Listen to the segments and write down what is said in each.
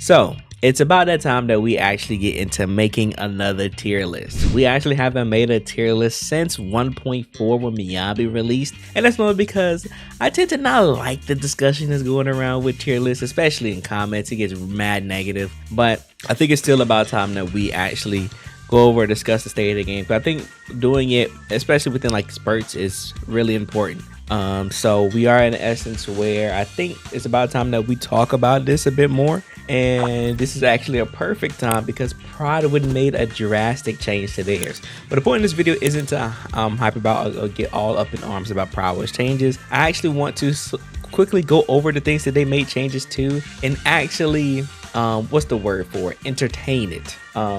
So it's about that time that we actually get into making another tier list. We actually haven't made a tier list since 1.4 when miHoYo released, and that's not because I tend to not like the discussion that's going around with tier lists, especially in comments. It gets mad negative, but I think it's still about time that we actually go over and discuss the state of the game. But I think doing it, especially within like spurts, is really important. So we are in essence where I think it's about time that we talk about this a bit more. And this is actually a perfect time because Prydwen made a drastic change to theirs. But the point of this video isn't to hype about or get all up in arms about Prydwen's changes. I actually want to quickly go over the things that they made changes to and actually what's the word for it? Entertain it.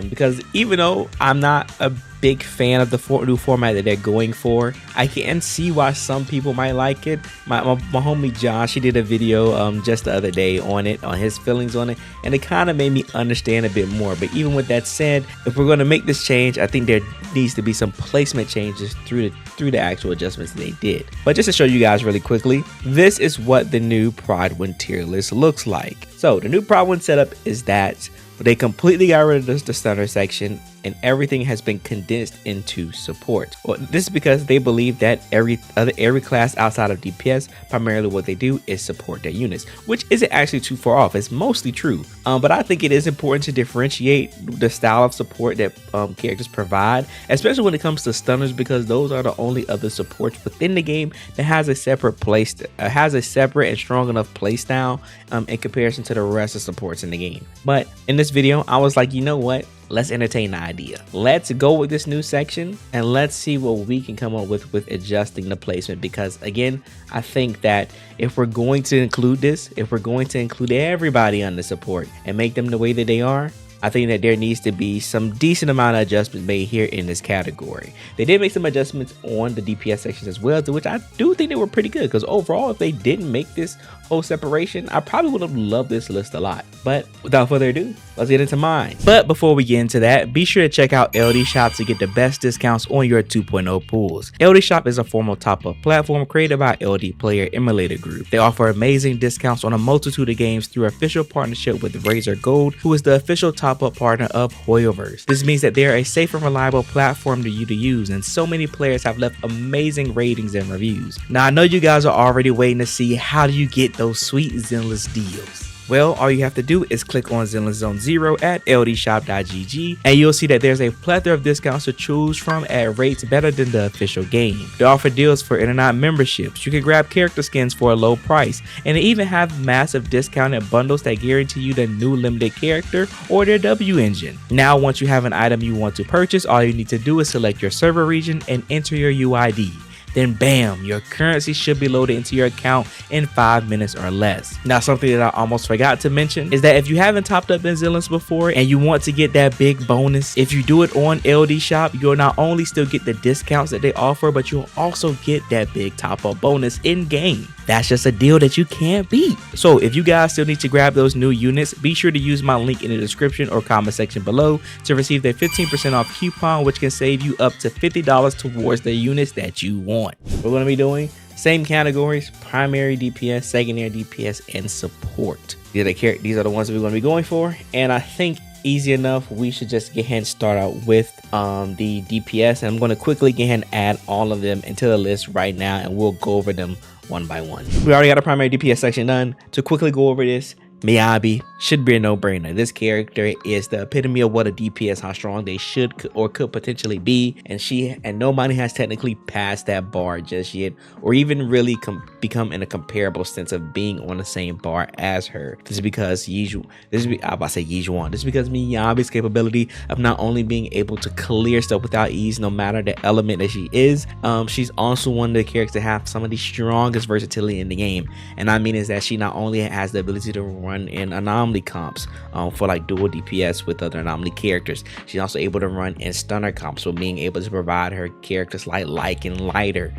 Because even though I'm not a big fan of the new format that they're going for, I can see why some people might like it. My homie Josh, he did a video just the other day on it, on his feelings on it, and it kind of made me understand a bit more. But even with that said, if we're going to make this change, I think there needs to be some placement changes through the actual adjustments they did. But just to show you guys really quickly, this is what the new Prydwen tier list looks like. So the new Prydwen setup is that they completely got rid of the stunner section and everything has been condensed into support. Well, this is because they believe that every class outside of DPS, primarily what they do is support their units, which isn't actually too far off. It's mostly true, but I think it is important to differentiate the style of support that characters provide, especially when it comes to stunners, because those are the only other supports within the game that has a separate and strong enough playstyle in comparison to the rest of supports in the game. But in this video, I was like, you know what? Let's entertain the idea. Let's go with this new section and let's see what we can come up with adjusting the placement. Because again, I think that if we're going to include this, if we're going to include everybody on the support and make them the way that they are, I think that there needs to be some decent amount of adjustments made here in this category. They did make some adjustments on the DPS sections as well, to which I do think they were pretty good, because overall, if they didn't make this whole separation, I probably would have loved this list a lot. But without further ado, let's get into mine. But before we get into that, be sure to check out LD Shop to get the best discounts on your 2.0 pools. LD Shop is a formal top-up platform created by LD Player Emulator Group. They offer amazing discounts on a multitude of games through official partnership with Razor Gold, who is the official top-up partner of HoYoverse. This means that they're a safe and reliable platform for you to use, and so many players have left amazing ratings and reviews. Now I know you guys are already waiting to see how do you get those sweet Zenless deals. Well, all you have to do is click on Zenless Zone Zero at ldshop.gg and you'll see that there's a plethora of discounts to choose from at rates better than the official game. They offer deals for in and out memberships. You can grab character skins for a low price, and they even have massive discounted bundles that guarantee you the new limited character or their W engine. Now, once you have an item you want to purchase, all you need to do is select your server region and enter your UID. Then bam, your currency should be loaded into your account in 5 minutes or less. Now, something that I almost forgot to mention is that if you haven't topped up in Zenless before and you want to get that big bonus, if you do it on LD Shop, you'll not only still get the discounts that they offer, but you'll also get that big top up bonus in game. That's just a deal that you can't beat. So if you guys still need to grab those new units, be sure to use my link in the description or comment section below to receive their 15% off coupon, which can save you up to $50 towards the units that you want. We're going to be doing same categories: primary DPS, secondary DPS, and support. These are the ones that we're going to be going for, and I think easy enough, we should just go ahead and start out with the DPS, and I'm going to quickly go ahead and add all of them into the list right now, and we'll go over them one by one. We already got a primary DPS section done. To quickly go over this, miHoYo should be a no-brainer. This character is the epitome of what a DPS, how strong they should or could potentially be, and nobody has technically passed that bar just yet, or even really become in a comparable sense of being on the same bar as her. This is because miHoYo's capability of not only being able to clear stuff without ease, no matter the element that she is, she's also one of the characters that have some of the strongest versatility in the game. And I mean is that she not only has the ability to run in anomaly comps for like dual DPS with other anomaly characters, she's also able to run in stunner comps, so being able to provide her characters like and lighter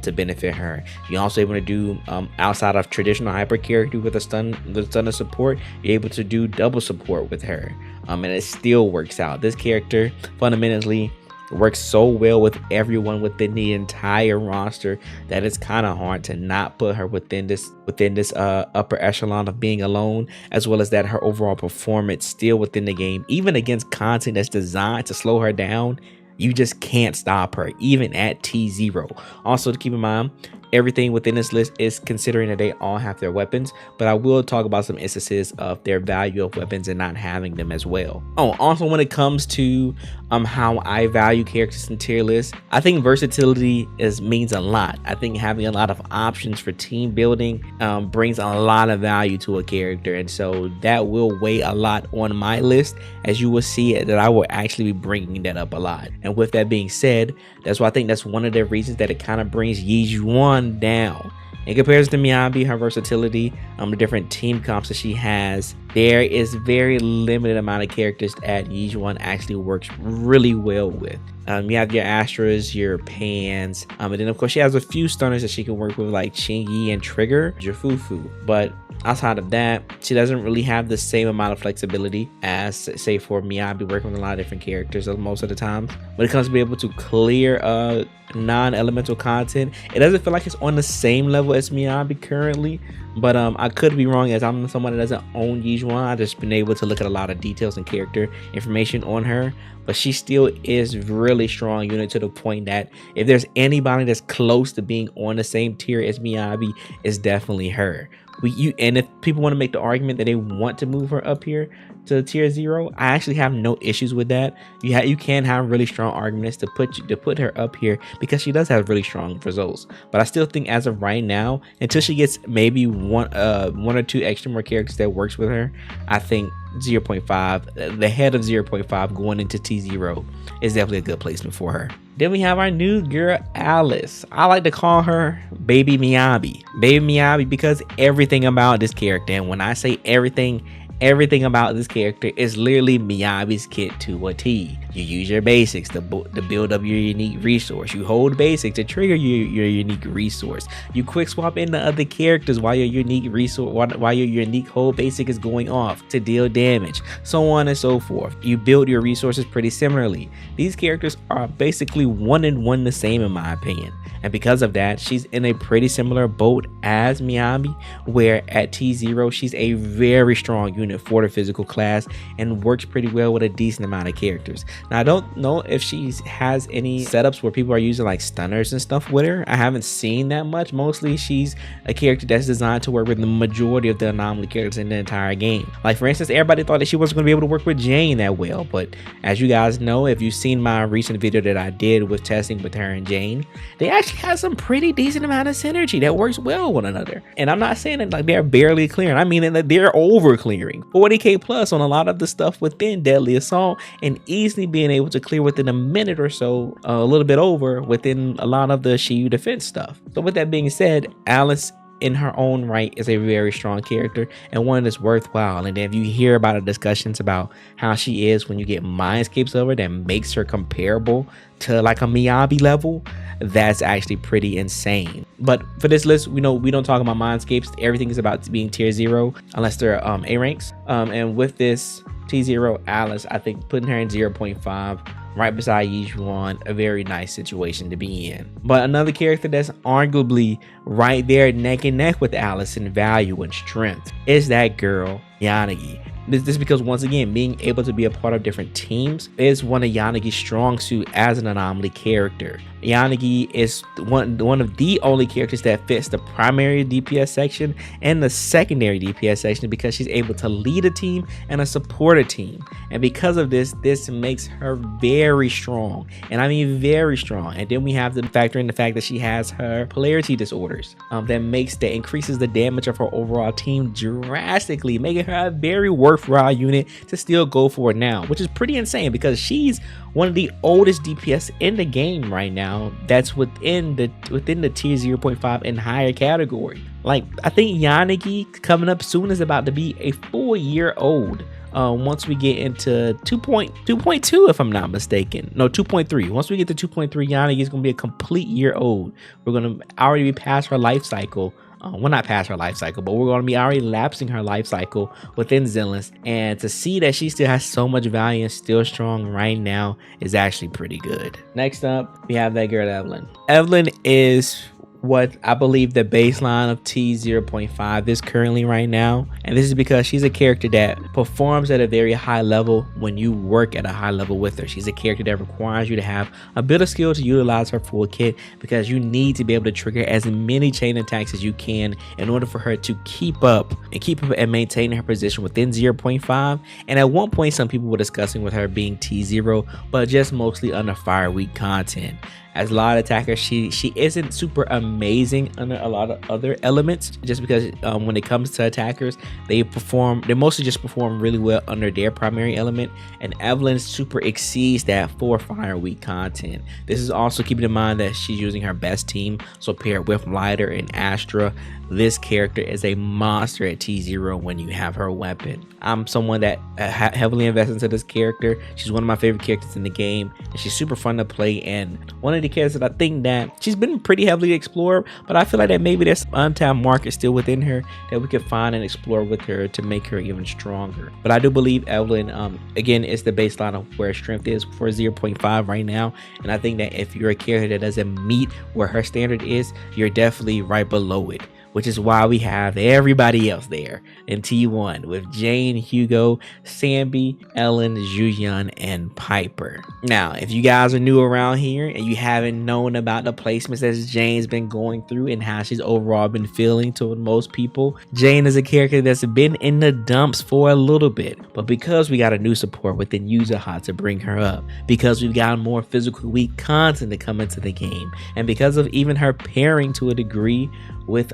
to benefit her. She's also able to do outside of traditional hyper character with the stunner support, you're able to do double support with her, and it still works out. This character fundamentally It works so well with everyone within the entire roster that it's kind of hard to not put her within this upper echelon of being alone, as well as that her overall performance still within the game, even against content that's designed to slow her down. You just can't stop her, even at T0. Also, to keep in mind, everything within this list is considering that they all have their weapons, but I will talk about some instances of their value of weapons and not having them as well. Oh, also when it comes to how I value characters in tier lists, I think versatility means a lot. I think having a lot of options for team building brings a lot of value to a character, and so that will weigh a lot on my list, as you will see that I will actually be bringing that up a lot. And with that being said, that's why I think that's one of the reasons that it kind of brings Jué down. In comparison to miHoYo, her versatility, the different team comps that she has, there is very limited amount of characters that Jué actually works really well with. You have your Astras, your Pans, and then of course she has a few stunners that she can work with, like Chingy and Trigger, Jafufu. But outside of that, she doesn't really have the same amount of flexibility as, say, for miHoYo, working with a lot of different characters most of the time. When it comes to be able to clear non-elemental content, it doesn't feel like it's on the same level as miHoYo currently, but I could be wrong, as I'm someone that doesn't own Jué. I've just been able to look at a lot of details and character information on her, but she still is really strong unit, to the point that if there's anybody that's close to being on the same tier as miHoYo, it's definitely her. And if people want to make the argument that they want to move her up here to tier 0, I actually have no issues with that. You can have really strong arguments to put her up here, because she does have really strong results. But I still think as of right now, until she gets maybe one or two extra more characters that works with her, I think 0.5, the head of 0.5 going into T0 is definitely a good placement for her. Then we have our new girl, Alice. I like to call her Baby miHoYo. Baby miHoYo, because everything about this character, and when I say everything about this character is literally miHoYo's kit to a T. You use your basics to build up your unique resource. You hold basics to trigger your unique resource. You quick swap into other characters while your unique resource, while your unique hold basic is going off to deal damage, so on and so forth. You build your resources pretty similarly. These characters are basically one and one the same, in my opinion. And because of that, she's in a pretty similar boat as miHoYo, where at T0 she's a very strong unit for the physical class and works pretty well with a decent amount of characters. Now, I don't know if she has any setups where people are using like stunners and stuff with her. I haven't seen that much. Mostly she's a character that's designed to work with the majority of the anomaly characters in the entire game. Like, for instance, everybody thought that she wasn't going to be able to work with Jane that well, but as you guys know, if you've seen my recent video that I did with testing with her and Jane, they actually have some pretty decent amount of synergy that works well with one another. And I'm not saying that like they're barely clearing, I mean that they're over clearing 40k plus on a lot of the stuff within Deadly Assault, and easily being able to clear within a minute or so, a little bit over, within a lot of the Shiyu defense stuff. So with that being said, Alice in her own right is a very strong character, and one that's worthwhile. And then if you hear about the discussions about how she is when you get mindscapes over, that makes her comparable to like a miHoYo level, that's actually pretty insane. But for this list, we know we don't talk about mindscapes. Everything is about being tier 0 unless they're A ranks. And with this T0 Alice, I think putting her in 0.5 right beside Jué, a very nice situation to be in. But another character that's arguably right there neck and neck with Alice in value and strength is that girl, Yanagi. This is because, once again, being able to be a part of different teams is one of Yanagi's strong suit as an anomaly character. Yanagi is one of the only characters that fits the primary DPS section and the secondary DPS section, because she's able to lead a team and support a team. And because of this makes her very strong, and I mean very strong. And then we have to factor in the fact that she has her polarity disorders that increases the damage of her overall team drastically, making her a very worthwhile unit to still go for now, which is pretty insane, because she's one of the oldest DPS in the game right now that's within the tier 0.5 and higher category. Like, I think Yanagi coming up soon is about to be a full year old. Once we get into 2.2, if I'm not mistaken. No, 2.3. Once we get to 2.3, Yanagi is going to be a complete year old. We're going to already be past her life cycle well, not past her life cycle, but we're going to be already lapsing her life cycle within Zenless. And to see that she still has so much value and still strong right now is actually pretty good. Next up, we have that girl Evelyn. Evelyn is what I believe the baseline of T0.5 is currently right now, and this is because she's a character that performs at a very high level when you work at a high level with her. She's a character that requires you to have a bit of skill to utilize her full kit, because you need to be able to trigger as many chain attacks as you can in order for her to keep up and maintain her position within 0.5. And at one point, some people were discussing with her being T0, but just mostly under Fire Week content. As a lot of attackers, she isn't super amazing under a lot of other elements, just because when it comes to attackers, they mostly just perform really well under their primary element, and Evelyn super exceeds that for Fire Week content. This is also keeping in mind that she's using her best team, so paired with Lighter and Astra, this character is a monster at T0 when you have her weapon. I'm someone that heavily invests into this character. She's one of my favorite characters in the game, and she's super fun to play, and one of the characters that I think that she's been pretty heavily explored, but I feel like that maybe there's untapped market still within her that we could find and explore with her to make her even stronger. But I do believe Evelyn, again, is the baseline of where strength is for 0.5 right now, and I think that if you're a character that doesn't meet where her standard is, you're definitely right below it, which is why we have everybody else there in T1 with Jane, Hugo, Sambi, Ellen, Julian, and Piper. Now, if you guys are new around here and you haven't known about the placements that Jane's been going through and how she's overall been feeling to most people, Jane is a character that's been in the dumps for a little bit, but because we got a new support within Yuzaha to bring her up, because we've got more physical weak content to come into the game, and because of even her pairing to a degree with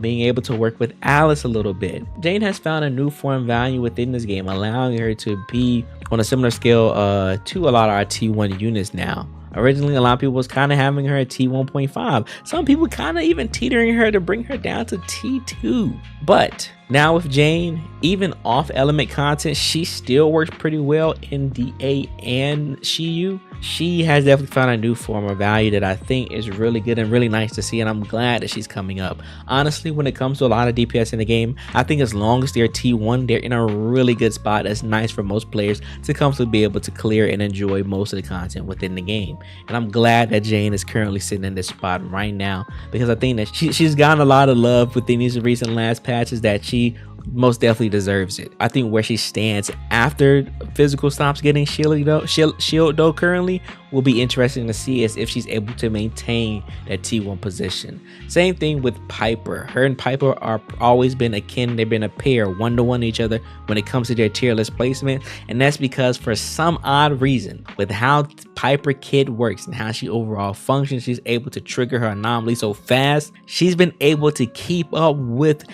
being able to work with Alice a little bit, Jane has found a newfound value within this game, allowing her to be on a similar scale to a lot of our T1 units now. Originally, a lot of people was kind of having her at T1.5. Some people kind of even teetering her to bring her down to T2. But now with Jane, even off element content, she still works pretty well in DA and Shiyu. She has definitely found a new form of value that I think is really good and really nice to see, and I'm glad that she's coming up. Honestly, when it comes to a lot of DPS in the game, I think as long as they're T1, they're in a really good spot that's nice for most players to comfortably be able to clear and enjoy most of the content within the game. And I'm glad that Jane is currently sitting in this spot right now, because I think that she's gotten a lot of love within these recent last patches, that she most definitely deserves it. I think where she stands after physical stops getting shield though currently will be interesting to see, as if she's able to maintain that T1 position. Same thing with Piper. Her and Piper are always been akin. They've been a pair, one-to-one each other when it comes to their tier list placement, and that's because for some odd reason, with how Piper kit works and how she overall functions, she's able to trigger her anomaly so fast. She's been able to keep up with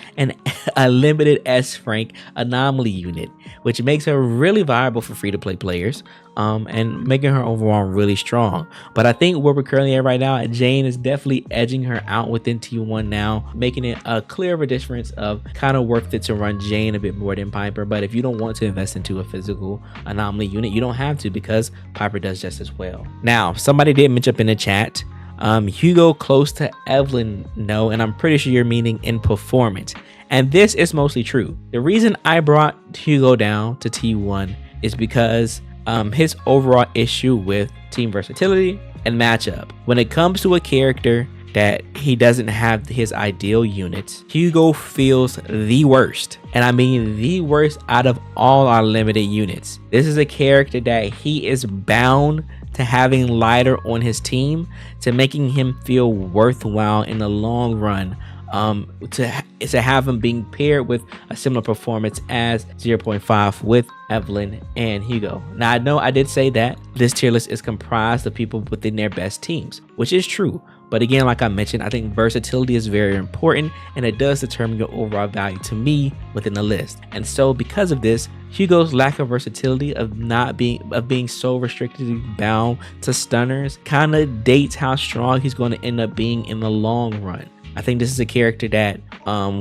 a limited S rank anomaly unit, which makes her really viable for free-to-play players, and making her overall really strong. But I think where we're currently at right now, Jane is definitely edging her out within T1 now, making it a clear of a difference of kind of worth it to run Jane a bit more than Piper. But if you don't want to invest into a physical anomaly unit, you don't have to, because Piper does just as well. Now, somebody did mention up in the chat, Hugo close to Evelyn, no, and I'm pretty sure you're meaning in performance. And this is mostly true. The reason I brought Hugo down to T1 is because his overall issue with team versatility and matchup. When it comes to a character that he doesn't have his ideal units, Hugo feels the worst. And I mean the worst out of all our limited units. This is a character that he is bound to having Lighter on his team, to making him feel worthwhile in the long run, to have him being paired with a similar performance as 0.5 with Evelyn and Hugo. Now, I know I did say that this tier list is comprised of people within their best teams, which is true. But again, like I mentioned, I think versatility is very important, and it does determine your overall value to me within the list. And so because of this, Hugo's lack of versatility of being so restricted, bound to stunners, kind of dates how strong he's going to end up being in the long run. I think this is a character that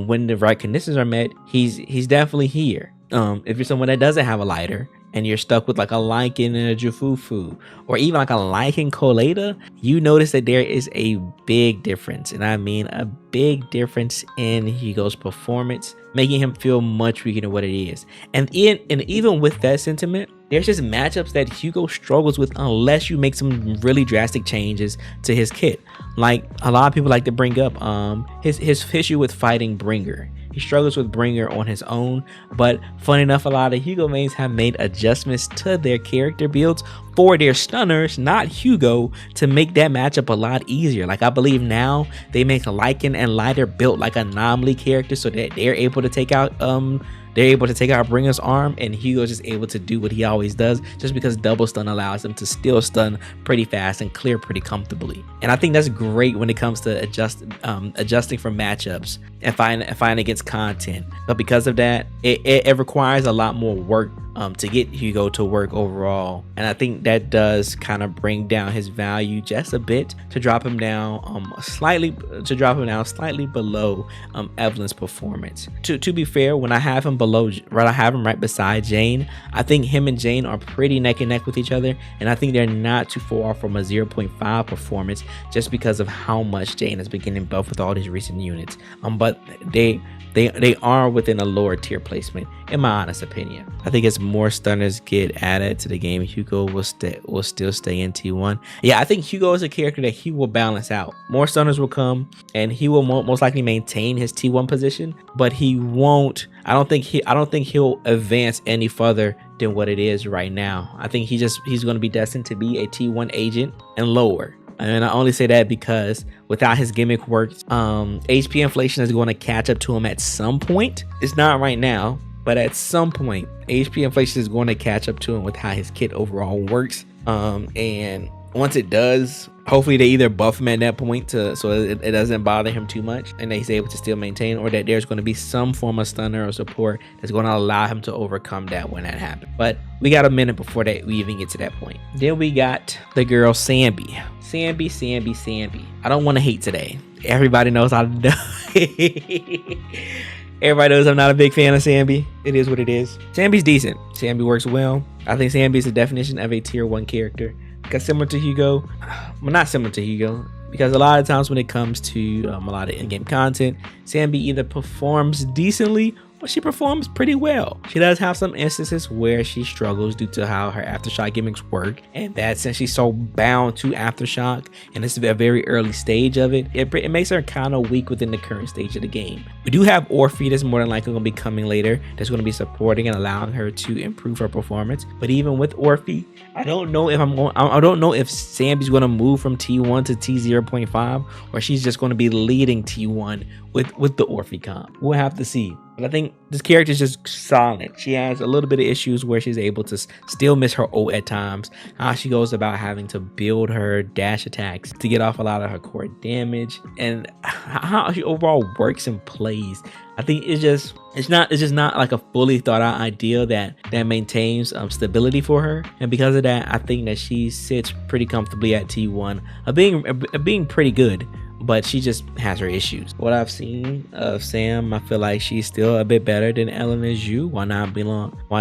when the right conditions are met, he's definitely here. If you're someone that doesn't have a Lighter and you're stuck with like a Lycan and a Jufufu, or even like a Lycan Colada, you notice that there is a big difference, and I mean a big difference in Hugo's performance, making him feel much weaker than what it is. And even with that sentiment, there's just matchups that Hugo struggles with unless you make some really drastic changes to his kit. Like a lot of people like to bring up his issue with fighting Bringer. He struggles with Bringer on his own, but fun enough, a lot of Hugo mains have made adjustments to their character builds for their stunners, not Hugo, to make that matchup a lot easier. Like I believe now they make Lycan and Lighter built like anomaly characters so that they're able to take out Bringer's arm, and Hugo's just able to do what he always does, just because double stun allows him to still stun pretty fast and clear pretty comfortably. And I think that's great when it comes to adjusting for matchups and fighting against content. But because of that, it requires a lot more work to get Hugo to work overall, and I think that does kind of bring down his value just a bit, to drop him down slightly below Evelyn's performance. To be fair, when I have him right beside Jane, I think him and Jane are pretty neck and neck with each other, and I think they're not too far from a 0.5 performance, just because of how much Jane has been getting buffed with all these recent units. But they are within a lower tier placement, in my honest opinion. I think as more stunners get added to the game, Hugo will still stay in T1. Yeah, I think Hugo is a character that he will balance out. More stunners will come, and he will most likely maintain his T1 position, but he won't. I don't think he'll advance any further than what it is right now. I think he's going to be destined to be a T1 agent and lower. And I only say that because without his gimmick work, HP inflation is going to catch up to him at some point. It's not right now, but at some point, HP inflation is going to catch up to him with how his kit overall works. And once it does, hopefully they either buff him at that point so it doesn't bother him too much, and he's able to still maintain, or that there's going to be some form of stunner or support that's going to allow him to overcome that when that happens. But we got a minute before we even get to that point. Then we got the girl Sambi. Sambi. I don't want to hate today. Everybody knows Everybody knows I'm not a big fan of Sambi. It is what it is. Sambi's decent. Sambi works well. I think Sambi is the definition of a tier 1 character. Because similar to Hugo, well, not similar to Hugo, because a lot of times when it comes to a lot of in-game content, Sambi either performs decently or she performs pretty well. She does have some instances where she struggles due to how her Aftershock gimmicks work, and that since she's so bound to Aftershock and it's a very early stage of it, it makes her kind of weak within the current stage of the game. We do have Orphe that's more than likely going to be coming later, that's going to be supporting and allowing her to improve her performance. But even with Orphe, I don't know if Sambi's going to move from T1 to T0.5, or she's just going to be leading T1 with the Orphe comp. We'll have to see. But I think this character is just solid. She has a little bit of issues where she's able to still miss her ult at times. How she goes about having to build her dash attacks to get off a lot of her core damage, and how she overall works and plays. I think it's just not like a fully thought out idea that maintains stability for her. And because of that, I think that she sits pretty comfortably at T1, being pretty good. But she just has her issues. What I've seen of Sam, I feel like she's still a bit better than Ellen and Jué. Why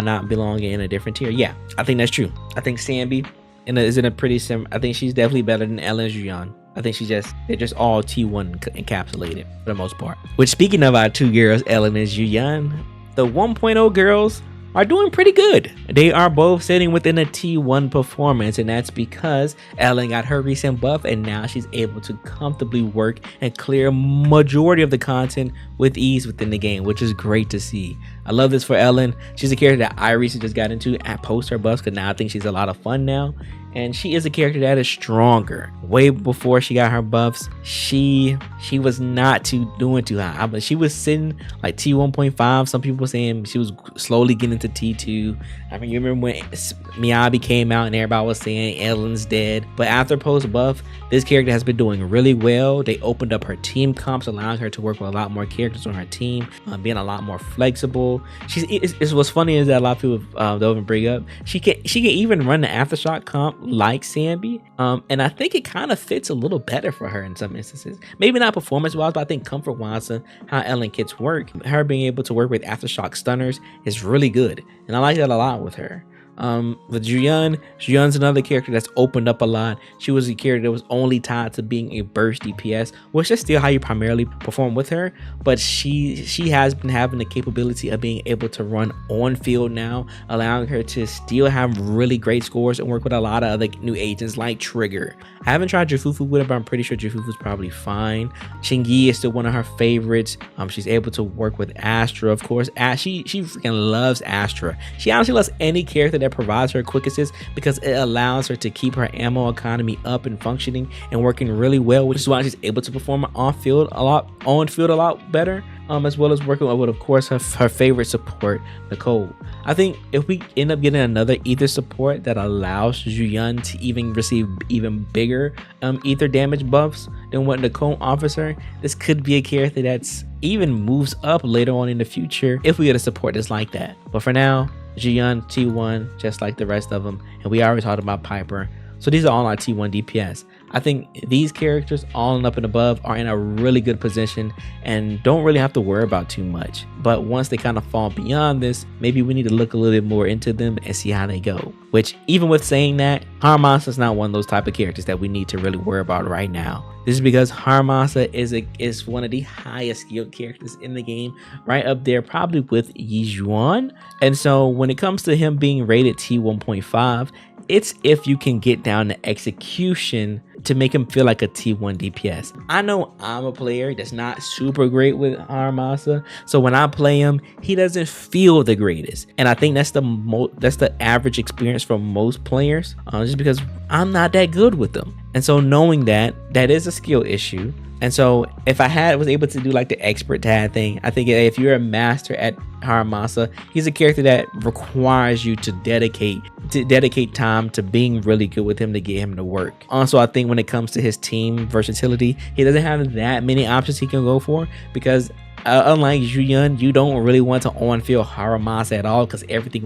not belong in a different tier? Yeah, I think that's true. I think Sambi is in a pretty sim. I think she's definitely better than Ellen and Jué. I think they're just all T1 encapsulated for the most part. Which, speaking of our two girls, Ellen and Jué, the 1.0 girls are doing pretty good. They are both sitting within a T1 performance, and that's because Ellen got her recent buff, and now she's able to comfortably work and clear majority of the content with ease within the game, which is great to see. I love this for Ellen. She's a character that I recently just got into at post her buffs, because now I think she's a lot of fun now. And she is a character that is stronger. Way before she got her buffs, she was not doing too high. But she was sitting like T1.5. Some people were saying she was slowly getting to T2. I mean, you remember when miHoYo came out and everybody was saying Ellen's dead. But after post buff, this character has been doing really well. They opened up her team comps, allowing her to work with a lot more characters on her team, being a lot more flexible. It's what's funny is that a lot of people don't even bring up, she can even run the Aftershock comp like Sambi, and I think it kind of fits a little better for her in some instances. Maybe not performance wise, but I think comfort wise, how Ellen kits work, her being able to work with Aftershock stunners is really good, and I like that a lot with her. With Juyeon's another character that's opened up a lot. She was a character that was only tied to being a burst DPS, which is still how you primarily perform with her, but she has been having the capability of being able to run on field now, allowing her to still have really great scores and work with a lot of other new agents like Trigger. I haven't tried Jufufu with it, but I'm pretty sure Jufufu's probably fine. Shingi is still one of her favorites. She's able to work with Astra, of course. She freaking loves Astra. She honestly loves any character that provides her quick assist because it allows her to keep her ammo economy up and functioning and working really well, which is why she's able to perform on field a lot better. As well as working with, of course, her favorite support, Nicole. I think if we end up getting another ether support that allows Juyeon to even receive even bigger ether damage buffs than what Nicole offers her, this could be a character that's even moves up later on in the future if we get a support that's like that. But for now, Juyeon T1, just like the rest of them, and we already talked about Piper. So these are all our T1 DPS. I think these characters, all and up and above, are in a really good position and don't really have to worry about too much. But once they kind of fall beyond this, maybe we need to look a little bit more into them and see how they go. Which, even with saying that, Haramasa is not one of those type of characters that we need to really worry about right now. This is because Haramasa is one of the highest skilled characters in the game, right up there probably with Yijuan. And so when it comes to him being rated T1.5, it's if you can get down to execution to make him feel like a T1 DPS. I know I'm a player that's not super great with Haramasa, so when I play him, he doesn't feel the greatest, and I think that's the average experience for most players, just because I'm not that good with them. And so knowing that is a skill issue. And so if I was able to do like the expert tag thing, I think if you're a master at Haramasa, he's a character that requires you to dedicate time to being really good with him to get him to work. Also, I think when it comes to his team versatility, he doesn't have that many options he can go for, because unlike Juyeon, you don't really want to on-field Haramasa at all, because everything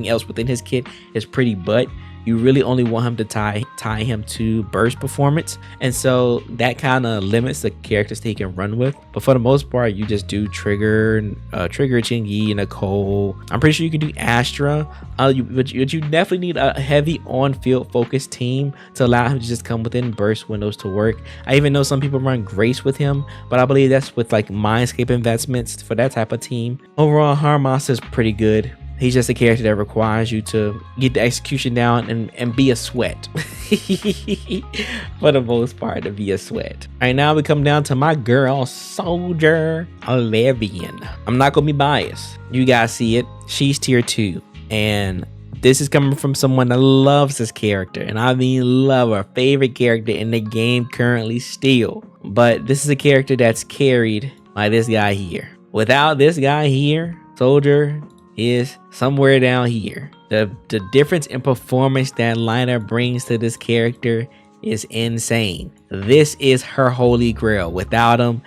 else within his kit is pretty butt. You really only want him to tie him to burst performance, and so that kind of limits the characters that he can run with. But for the most part, you just do Trigger, Chingy, Nicole. I'm pretty sure you can do Astra, but you definitely need a heavy on-field focused team to allow him to just come within burst windows to work. I even know some people run Grace with him, but I believe that's with like Mindscape investments for that type of team. Overall, Haramasa is pretty good. He's just a character that requires you to get the execution down and be a sweat. For the most part, to be a sweat. All right, now we come down to my girl, Soldier Olivia. I'm not going to be biased. You guys see it. She's tier 2. And this is coming from someone that loves this character. And I mean love her. Favorite character in the game currently still. But this is a character that's carried by this guy here. Without this guy here, Soldier is somewhere down here. The difference in performance that Liner brings to this character is insane. This is her holy grail. Without him,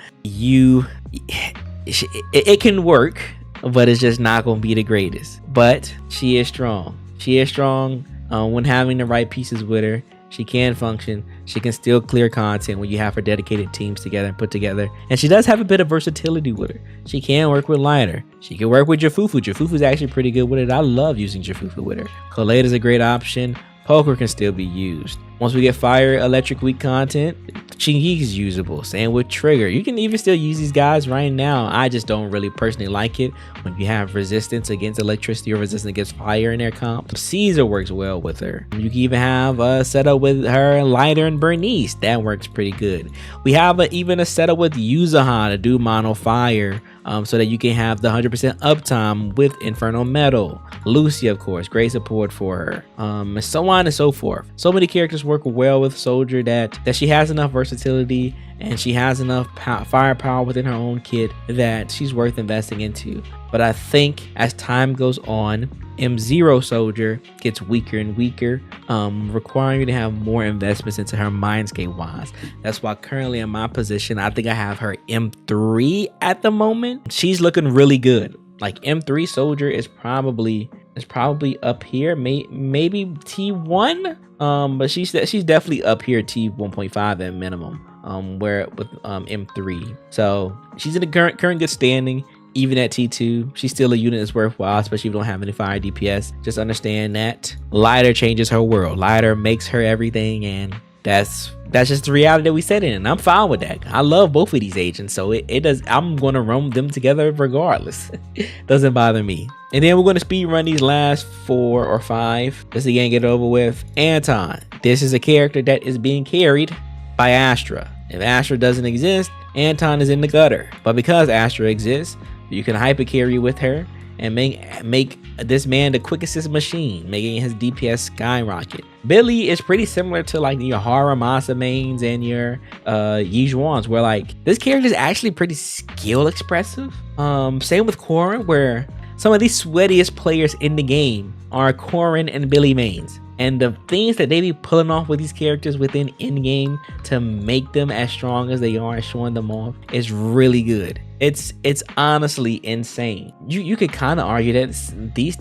it can work, but it's just not going to be the greatest. But she is strong. She is strong when having the right pieces with her. She can function. She can still clear content when you have her dedicated teams together and put together. And she does have a bit of versatility with her. She can work with Liner. She can work with Jufufu. Jufufu's actually pretty good with it. I love using Jufufu with her. Collate is a great option. Poker can still be used. Once we get fire, electric, weak content, Chingy is usable. Same with Trigger. You can even still use these guys right now. I just don't really personally like it when you have resistance against electricity or resistance against fire in their comp. Caesar works well with her. You can even have a setup with her, Lighter, and Bernice. That works pretty good. We have even a setup with Yuzuha to do mono fire. So that you can have the 100% uptime with Inferno Metal. Lucy, of course, great support for her. And so on and so forth. So many characters work well with Soldier that she has enough versatility and she has enough firepower within her own kit that she's worth investing into. But I think as time goes on, M0 Soldier gets weaker and weaker, requiring you to have more investments into her Mindscape wise. That's why currently in my position, I think I have her M3 at the moment. She's looking really good. Like M3 Soldier is probably up here, maybe T1, but she's definitely up here T1.5 at minimum. Where with M3, so she's in the current good standing. even at T2, she's still a unit that's worthwhile, especially if you don't have any fire DPS. Just understand that Lighter changes her world. Lighter makes her everything, and that's just the reality that we set in, and I'm fine with that. I love both of these agents, so it does. I'm gonna run them together regardless. Doesn't bother me. And then we're gonna speed run these last 4 or 5 just to get it over with. Anton. This is a character that is being carried by Astra. If Astra doesn't exist, Anton is in the gutter. But because Astra exists, you can hyper carry with her and make this man the quickest machine, making his DPS skyrocket. Billy is pretty similar to like your Haramasa mains and your Yijuans, where like this character is actually pretty skill expressive. Same with Corrin, where some of these sweatiest players in the game are Corrin and Billy mains. And the things that they be pulling off with these characters within in-game to make them as strong as they are, showing them off, is really good. It's honestly insane. You could kind of argue that these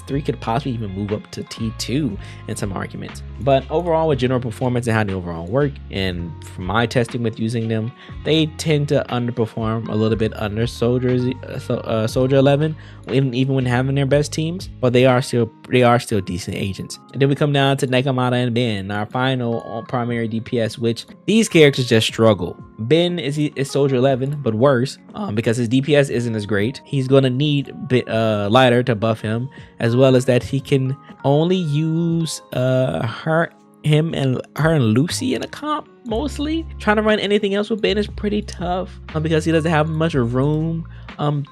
three could possibly even move up to T2 in some arguments. But overall, with general performance and how they overall work, and from my testing with using them, they tend to underperform a little bit under Soldier 11, even when having their best teams. But they are still decent agents. And then we come down to Nekomata and Ben, our final primary DPS, which these characters just struggle. Ben is Soldier 11, but worse, because his DPS isn't as great. He's gonna need Lighter to buff him, as well as that he can only use her and Lucy in a comp mostly. Trying to run anything else with Ben is pretty tough because he doesn't have much room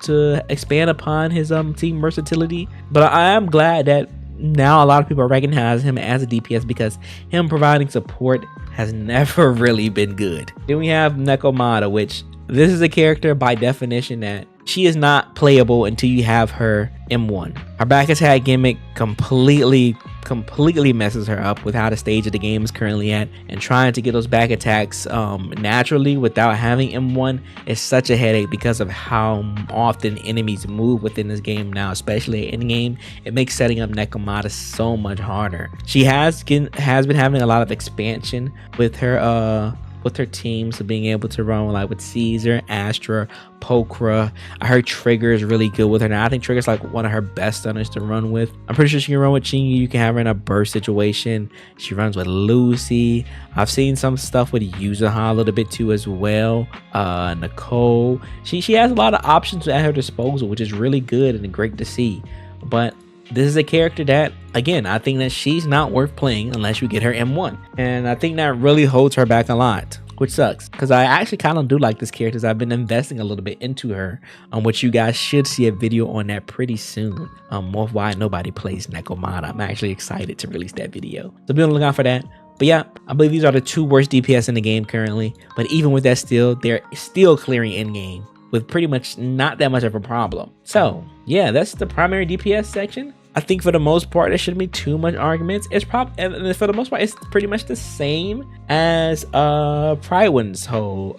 to expand upon his team versatility. But I am glad that now a lot of people recognize him as a DPS because him providing support has never really been good. Then we have Nekomata, which this is a character by definition that she is not playable until you have her M1. Her back attack gimmick completely messes her up with how the stage of the game is currently at, and trying to get those back attacks naturally without having M1 is such a headache because of how often enemies move within this game now, especially in game. It makes setting up Nekomata so much harder. She has been having a lot of expansion with her teams, of being able to run like with Caesar, Astra, Pokra. I heard Trigger is really good with her now. I think Trigger's like one of her best stunners to run with. I'm pretty sure she can run with Chingy. You can have her in a burst situation. She runs with Lucy. I've seen some stuff with Yuzuha a little bit too as well. Nicole. She has a lot of options at her disposal, which is really good and great to see. But this is a character that, again, I think that she's not worth playing unless you get her M1. And I think that really holds her back a lot, which sucks because I actually kind of do like this character. I've been investing a little bit into her, which you guys should see a video on that pretty soon. More why nobody plays Nekomata. I'm actually excited to release that video, so be on the lookout for that. But yeah, I believe these are the 2 worst DPS in the game currently. But even with that, they're still clearing in game with pretty much not that much of a problem. So yeah, that's the primary DPS section. I think for the most part, there shouldn't be too much arguments. It's probably, for the most part, it's pretty much the same as Prydwen's whole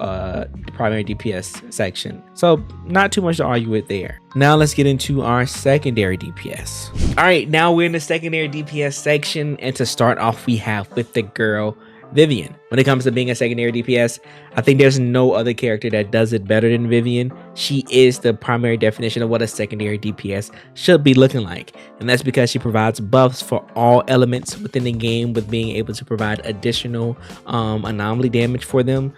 primary DPS section. So not too much to argue with there. Now let's get into our secondary DPS. All right, now we're in the secondary DPS section, and to start off, we have with the girl Vivian. When it comes to being a secondary DPS, I think there's no other character that does it better than Vivian. She is the primary definition of what a secondary DPS should be looking like. And that's because she provides buffs for all elements within the game, with being able to provide additional anomaly damage for them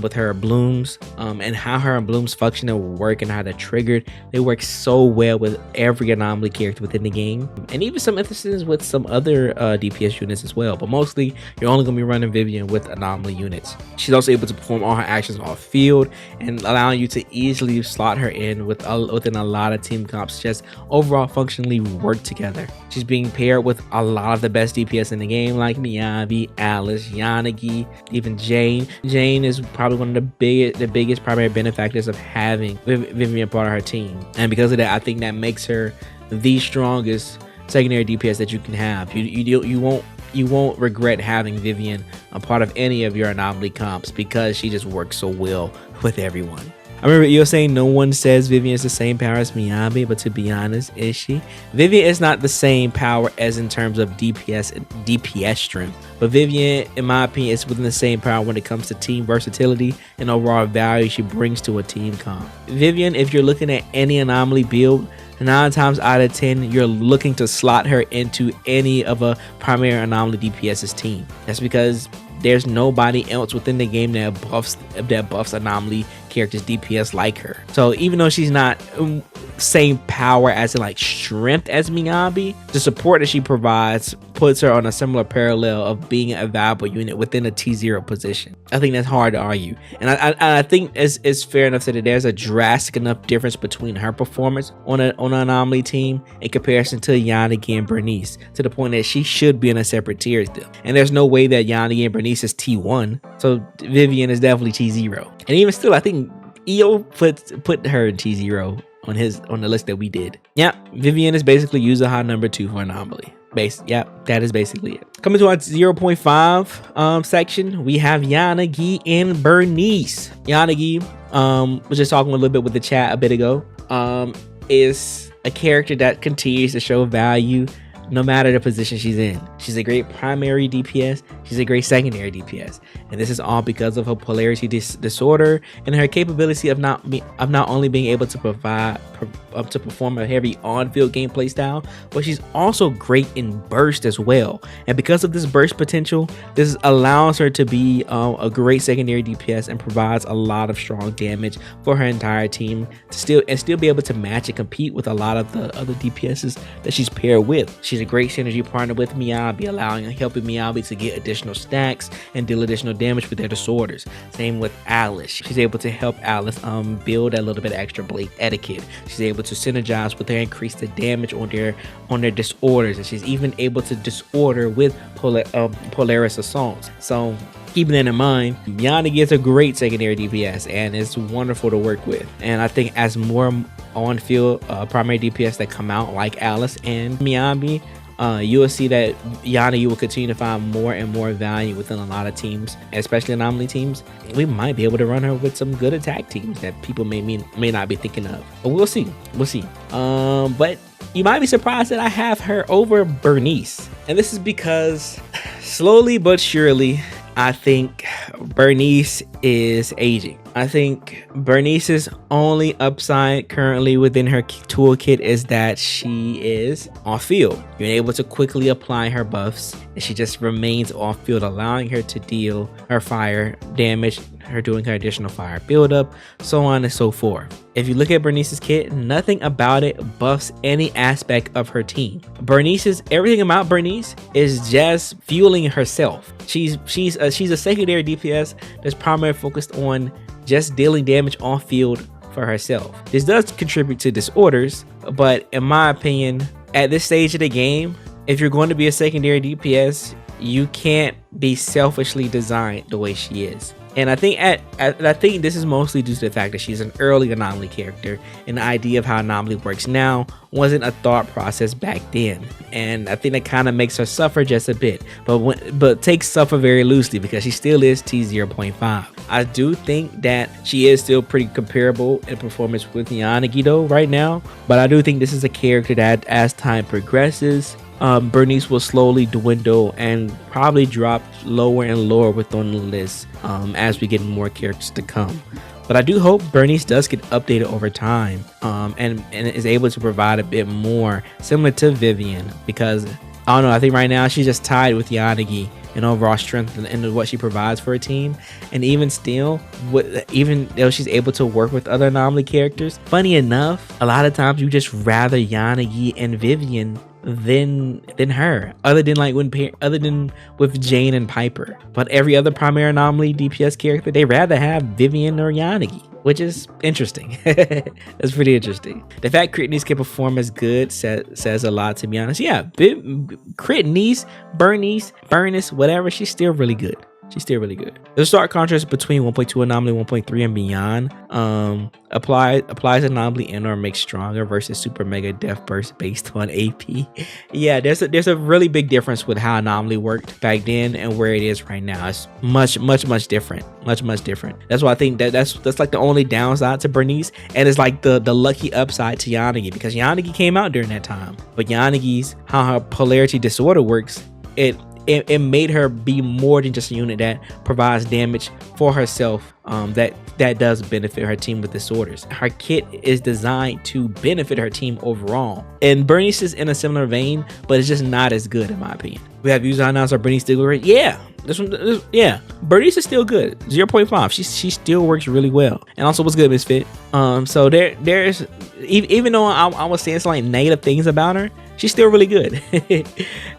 with her blooms, and how her blooms function and work and how they're triggered. They work so well with every anomaly character within the game, and even some instances with some other DPS units as well. But mostly, you're only going to be running Vivian with anomaly units. She's also able to perform all her actions off field and allowing you to easily slot her in within a lot of team comps, just overall functionally work together. She's being paired with a lot of the best DPS in the game, like Miyabi, Alice, Yanagi, even Jane. Jane is probably one of the biggest primary benefactors of having Vivian part of her team, and because of that, I think that makes her the strongest secondary DPS that you can have. You won't regret having Vivian a part of any of your anomaly comps because she just works so well with everyone. I remember you saying no one says Vivian is the same power as Miyabi, but to be honest, is she? Vivian is not the same power as in terms of DPS strength, but Vivian, in my opinion, is within the same power when it comes to team versatility and overall value she brings to a team comp. Vivian, if you're looking at any anomaly build, 9 times out of 10, you're looking to slot her into any of a primary anomaly DPS's team. That's because there's nobody else within the game that buffs anomaly characters DPS like her. So even though she's not same power as in like strength as Miyabi, the support that she provides puts her on a similar parallel of being a valuable unit within a T0 position. I think that's hard to argue, and I think it's fair enough to say that there's a drastic enough difference between her performance on an anomaly team in comparison to Yanagi and Bernice, to the point that she should be in a separate tier as them. And there's no way that Yanagi and Bernice is T1, so Vivian is definitely T0. And even still, I think EO put her in T0 on the list that we did. Yeah, Vivian is basically user high number 2 for anomaly. Yeah, that is basically it. Coming to our 0.5 section, we have Yanagi and Bernice. Yanagi, was just talking a little bit with the chat a bit ago, is a character that continues to show value no matter the position she's in. She's a great primary DPS, she's a great secondary DPS, and this is all because of her polarity disorder and her capability of not only being able to perform a heavy on-field gameplay style, but she's also great in burst as well. And because of this burst potential, this allows her to be a great secondary DPS and provides a lot of strong damage for her entire team to still be able to match and compete with a lot of the other DPSs that she's paired with. She's a great synergy partner with Miyabi, helping Miyabi to get additional stacks and deal additional damage with their disorders. Same with Alice. She's able to help Alice build a little bit of extra blade etiquette. She's able to synergize with her, increase the damage on their disorders, and she's even able to disorder with Polaris assaults. So keeping that in mind, Yanagi is a great secondary DPS and it's wonderful to work with. And I think as more on-field primary DPS that come out, like Alice and Miyabi, you will see that Yanagi will continue to find more and more value within a lot of teams, especially anomaly teams. We might be able to run her with some good attack teams that people may not be thinking of, but we'll see. But you might be surprised that I have her over Bernice, and this is because slowly but surely I think Bernice is aging. I think Bernice's only upside currently within her toolkit is that she is off-field. You're able to quickly apply her buffs, and she just remains off-field, allowing her to deal her fire damage, her doing her additional fire buildup, so on and so forth. If you look at Bernice's kit, nothing about it buffs any aspect of her team. Everything about Bernice is just fueling herself. She's a secondary DPS that's primarily focused on just dealing damage on field for herself. This does contribute to disorders, but in my opinion, at this stage of the game, if you're going to be a secondary DPS, you can't be selfishly designed the way she is. And I think this is mostly due to the fact that she's an early anomaly character, and the idea of how anomaly works now wasn't a thought process back then. And I think that kind of makes her suffer just a bit, but takes suffer very loosely because she still is T0.5. I do think that she is still pretty comparable in performance with Yanagi though right now, but I do think this is a character that as time progresses, Bernice will slowly dwindle and probably drop lower and lower within the list as we get more characters to come. But I do hope Bernice does get updated over time and is able to provide a bit more similar to Vivian, because I don't know, I think right now she's just tied with Yanagi and overall strength and what she provides for a team. And even still, even though she's able to work with other anomaly characters, funny enough, a lot of times you just rather Yanagi and Vivian than her, other than with Jane and Piper. But every other primary anomaly DPS character, they rather have Vivian or Yanagi, which is interesting. That's pretty interesting. The fact Crit Niece can perform as good says a lot, to be honest. Yeah, Crit Niece, Bernice, whatever, she's still really good. She's still really good. The stark contrast between 1.2 anomaly, 1.3 and beyond applies anomaly and or makes stronger versus super mega death burst based on AP. Yeah, there's a really big difference with how anomaly worked back then and where it is right now. It's much different. Much different. That's why I think that's like the only downside to Bernice, and it's like the lucky upside to Yanagi, because Yanagi came out during that time. But Yanagi's, how her polarity disorder works, it made her be more than just a unit that provides damage for herself, that does benefit her team with disorders. Her kit is designed to benefit her team overall. And Bernice is in a similar vein, but it's just not as good in my opinion. We have user announced, are Bernice still good? Yeah. Yeah, Bernice is still good. 0.5. She still works really well. And also, what's good, Misfit? So there's even though I was saying some like negative things about her, she's still really good.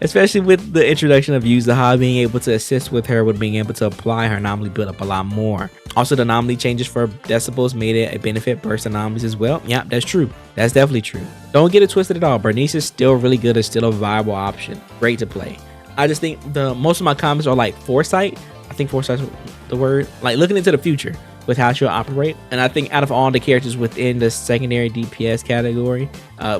Especially with the introduction of Yuzaha being able to assist with her with being able to apply her anomaly build up a lot more. Also, the anomaly changes for decibels made it a benefit burst anomalies as well. Yeah, that's true. That's definitely true. Don't get it twisted at all. Bernice is still really good and still a viable option. Great to play. I just think most of my comments are like foresight. I think foresight is the word. Like looking into the future with how she'll operate. And I think out of all the characters within the secondary DPS category,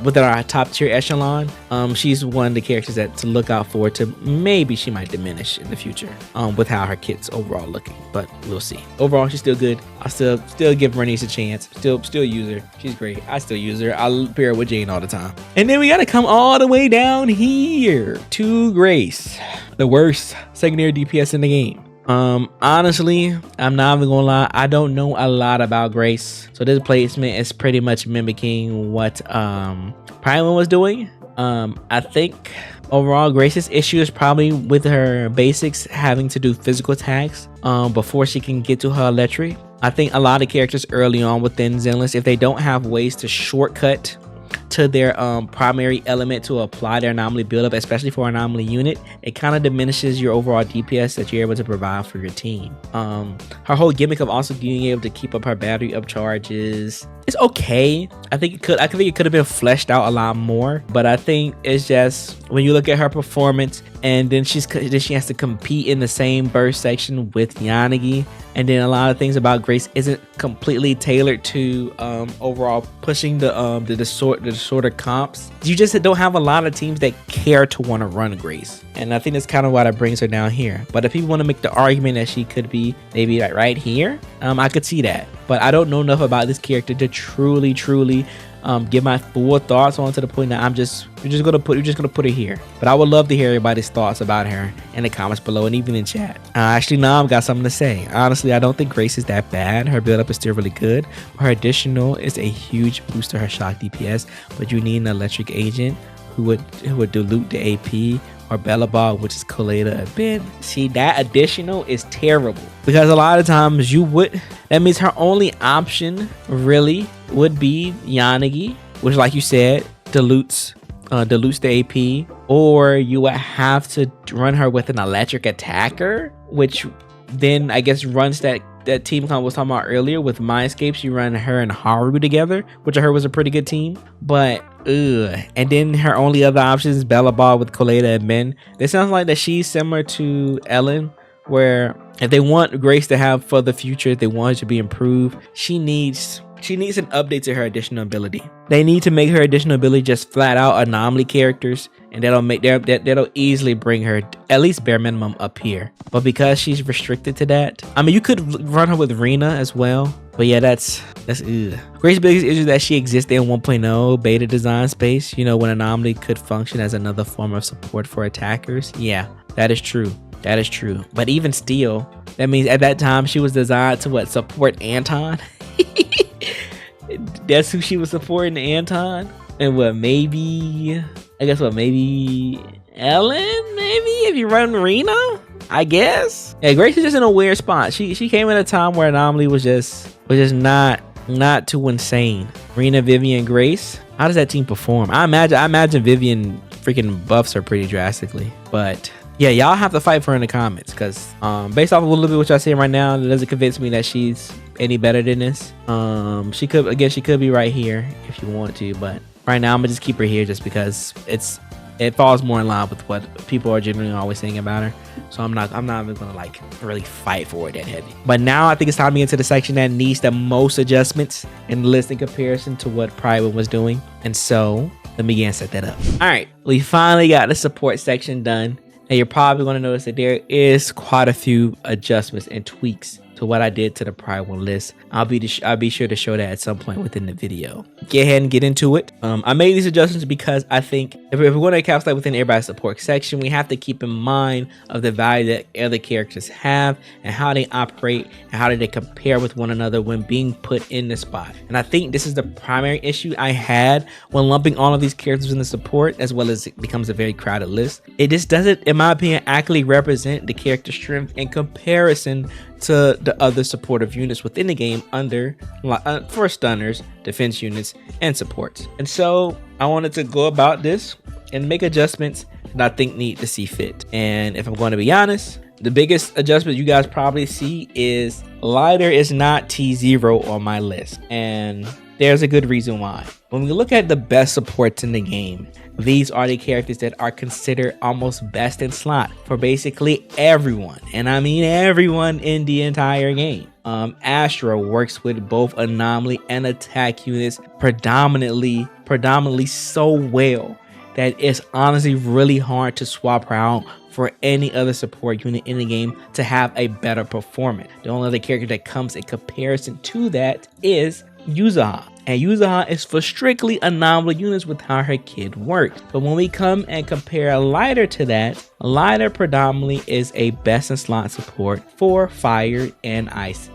within our top tier echelon, she's one of the characters that to look out for. To maybe she might diminish in the future with how her kit's overall looking, but we'll see. Overall, she's still good. I still give Bernice a chance. Still use her. She's great. I still use her. I pair her with Jane all the time. And then we gotta come all the way down here to Grace, the worst secondary DPS in the game. Honestly, I'm not even gonna lie, I don't know a lot about Grace, so this placement is pretty much mimicking what Prydwen was doing. I think overall Grace's issue is probably with her basics having to do physical attacks before she can get to her electric. I think a lot of characters early on within Zenless, if they don't have ways to shortcut to their primary element to apply their anomaly buildup, especially for an anomaly unit, it kind of diminishes your overall DPS that you're able to provide for your team. Her whole gimmick of also being able to keep up her battery upcharges is okay. I think it could have been fleshed out a lot more, but I think it's just when you look at her performance, and then she has to compete in the same burst section with Yanagi, and then a lot of things about Grace isn't completely tailored to overall pushing the disorder comps. You just don't have a lot of teams that care to want to run Grace, and I think that's kind of why that brings her down here. But if people want to make the argument that she could be maybe like right here, I could see that. But I don't know enough about this character to truly give my full thoughts on, to the point that you're just gonna put her here. But I would love to hear everybody's thoughts about her in the comments below and even in chat. Actually, now I've got something to say. Honestly, I don't think Grace is that bad. Her build up is still really good. Her additional is a huge boost to her shock DPS, but you need an electric agent who would dilute the AP, or Bellabog, which is Colada and Ben. See, that additional is terrible, because a lot of times that means her only option really would be Yanagi, which, like you said, dilutes the AP, or you would have to run her with an electric attacker, which then I guess runs that team I was talking about earlier with Mindscapes. You run her and Haru together, which I heard was a pretty good team, but and then her only other option is Bellabog with Colada and Ben. It sounds like that she's similar to Ellen, where if they want Grace to have for the future, if they want her to be improved, she needs an update to her additional ability. They need to make her additional ability just flat out anomaly characters, and that'll easily bring her at least bare minimum up here. But because she's restricted to that, I mean, you could run her with Rena as well. But yeah, that's Grace's biggest issue is that she exists in 1.0 beta design space, when anomaly could function as another form of support for attackers. Yeah, that is true. But even still, that means at that time she was designed to support Anton. That's who she was supporting, Anton. And maybe Ellen, if you run Rena, I guess. Yeah, Grace is just in a weird spot. She came at a time where anomaly was just not too insane. Rena, Vivian, Grace. How does that team perform? I imagine Vivian freaking buffs her pretty drastically. But yeah, y'all have to fight for her in the comments, because based off a little bit what y'all saying right now, it doesn't convince me that she's any better than this. She could be right here if you want to, but right now I'm gonna just keep her here just because it's it falls more in line with what people are generally always saying about her. So I'm not even gonna like really fight for it that heavy. But now I think it's time to get into the section that needs the most adjustments in the list in comparison to what Prydwen was doing. And so let me get set that up. All right, we finally got the support section done. And you're probably going to notice that there is quite a few adjustments and tweaks to what I did to the Prydwen list. I'll be sure to show that at some point within the video. Get ahead and get into it. I made these adjustments because I think if we're going to encapsulate within everybody's support section, we have to keep in mind of the value that other characters have and how they operate and how they compare with one another when being put in the spot. And I think this is the primary issue I had when lumping all of these characters in the support, as well as it becomes a very crowded list. It just doesn't, in my opinion, accurately represent the character strength in comparison to the other supportive units within the game for stunners, defense units, and supports. And so I wanted to go about this and make adjustments that I think need to see fit. And if I'm going to be honest, the biggest adjustment you guys probably see is Lighter is not T0 on my list. And there's a good reason why. When we look at the best supports in the game, these are the characters that are considered almost best in slot for basically everyone. And I mean everyone in the entire game. Astra works with both anomaly and attack units predominantly so well that it's honestly really hard to swap her out for any other support unit in the game to have a better performance. The only other character that comes in comparison to that is Yuzuha. And Yuzuha is for strictly anomaly units with how her kid works. But when we come and compare Lighter to that, Lighter predominantly is a best in slot support for fire and ice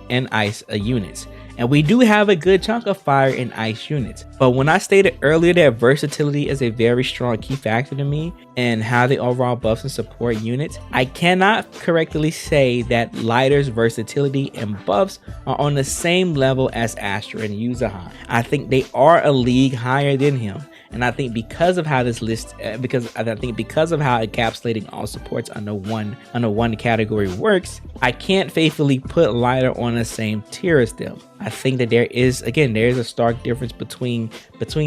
units. And we do have a good chunk of fire and ice units. But when I stated earlier that versatility is a very strong key factor to me and how the overall buffs and support units, I cannot correctly say that Lighter's versatility and buffs are on the same level as Astra and Yuzuha. I think they are a league higher than him. And I think because of how this list, because of how encapsulating all supports under one category works, I can't faithfully put Lighter on the same tier as them. I think that there is a stark difference between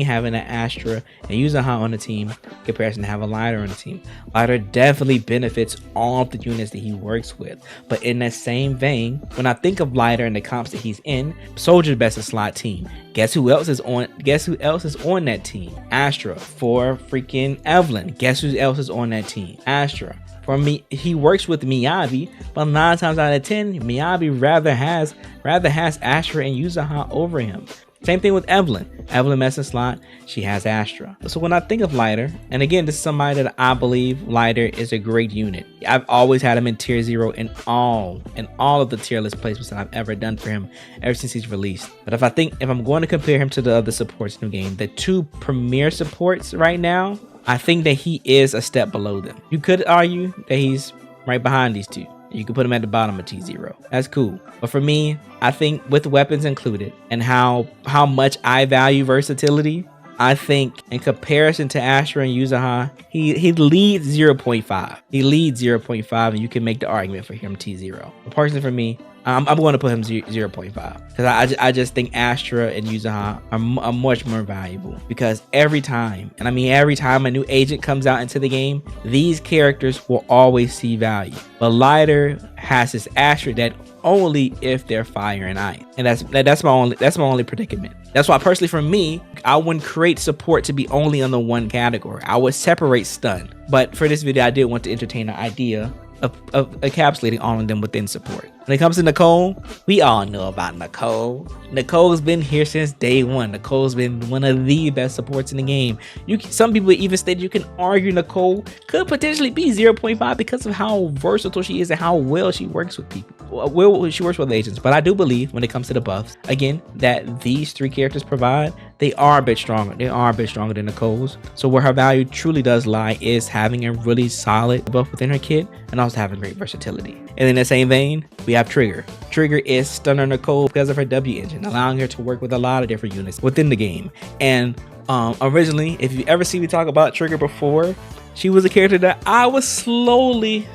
having an Astra and Yuzuha on the team in comparison to having a Lighter on the team. Lighter definitely benefits all of the units that he works with. But in that same vein, when I think of Lighter and the comps that he's in, Soldier's best in slot team. Guess who else is on that team? Astra for freaking Evelyn. Guess who else is on that team? Astra. For me, he works with Miyabi, but 9 times out of 10, Miyabi rather has Astra and Yuzuha over him. Same thing with Evelyn. Evelyn mess in slot, she has Astra. So when I think of Lighter, and again, this is somebody that I believe Lighter is a great unit. I've always had him in tier 0 in all of the tier list placements that I've ever done for him ever since he's released. But if I'm going to compare him to the other supports in the game, the 2 premier supports right now, I think that he is a step below them. You could argue that he's right behind these 2. You can put him at the bottom of T0. That's cool. But for me, I think with weapons included and how much I value versatility, I think in comparison to Astra and Yuzuha, he leads 0.5. He leads 0.5, and you can make the argument for him T0. But personally for me, I'm going to put him 0.5 because I just think Astra and Yuzuha are much more valuable because every time a new agent comes out into the game, these characters will always see value. But Lighter has his Astra that only if they're fire and ice, and that's my only predicament. That's why personally for me, I wouldn't create support to be only on the one category. I would separate stun. But for this video, I did want to entertain the idea of encapsulating all of them within support. When it comes to Nicole, we all know about Nicole. Nicole's been here since day one. Nicole's been one of the best supports in the game. Some people even state you can argue Nicole could potentially be 0.5 because of how versatile she is and how well she works with people. Well, she works with agents, but I do believe when it comes to the buffs, again, that these 3 characters provide, they are a bit stronger. They are a bit stronger than Nicole's. So where her value truly does lie is having a really solid buff within her kit and also having great versatility. And in the same vein, we have Trigger. Trigger is stunner Nicole because of her W engine, allowing her to work with a lot of different units within the game. And originally, if you ever see me talk about Trigger before, she was a character that I was slowly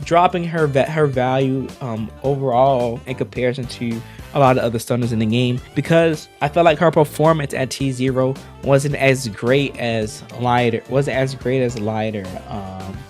dropping her value overall in comparison to a lot of other stunners in the game, because I felt like her performance at T0 wasn't as great as Lighter.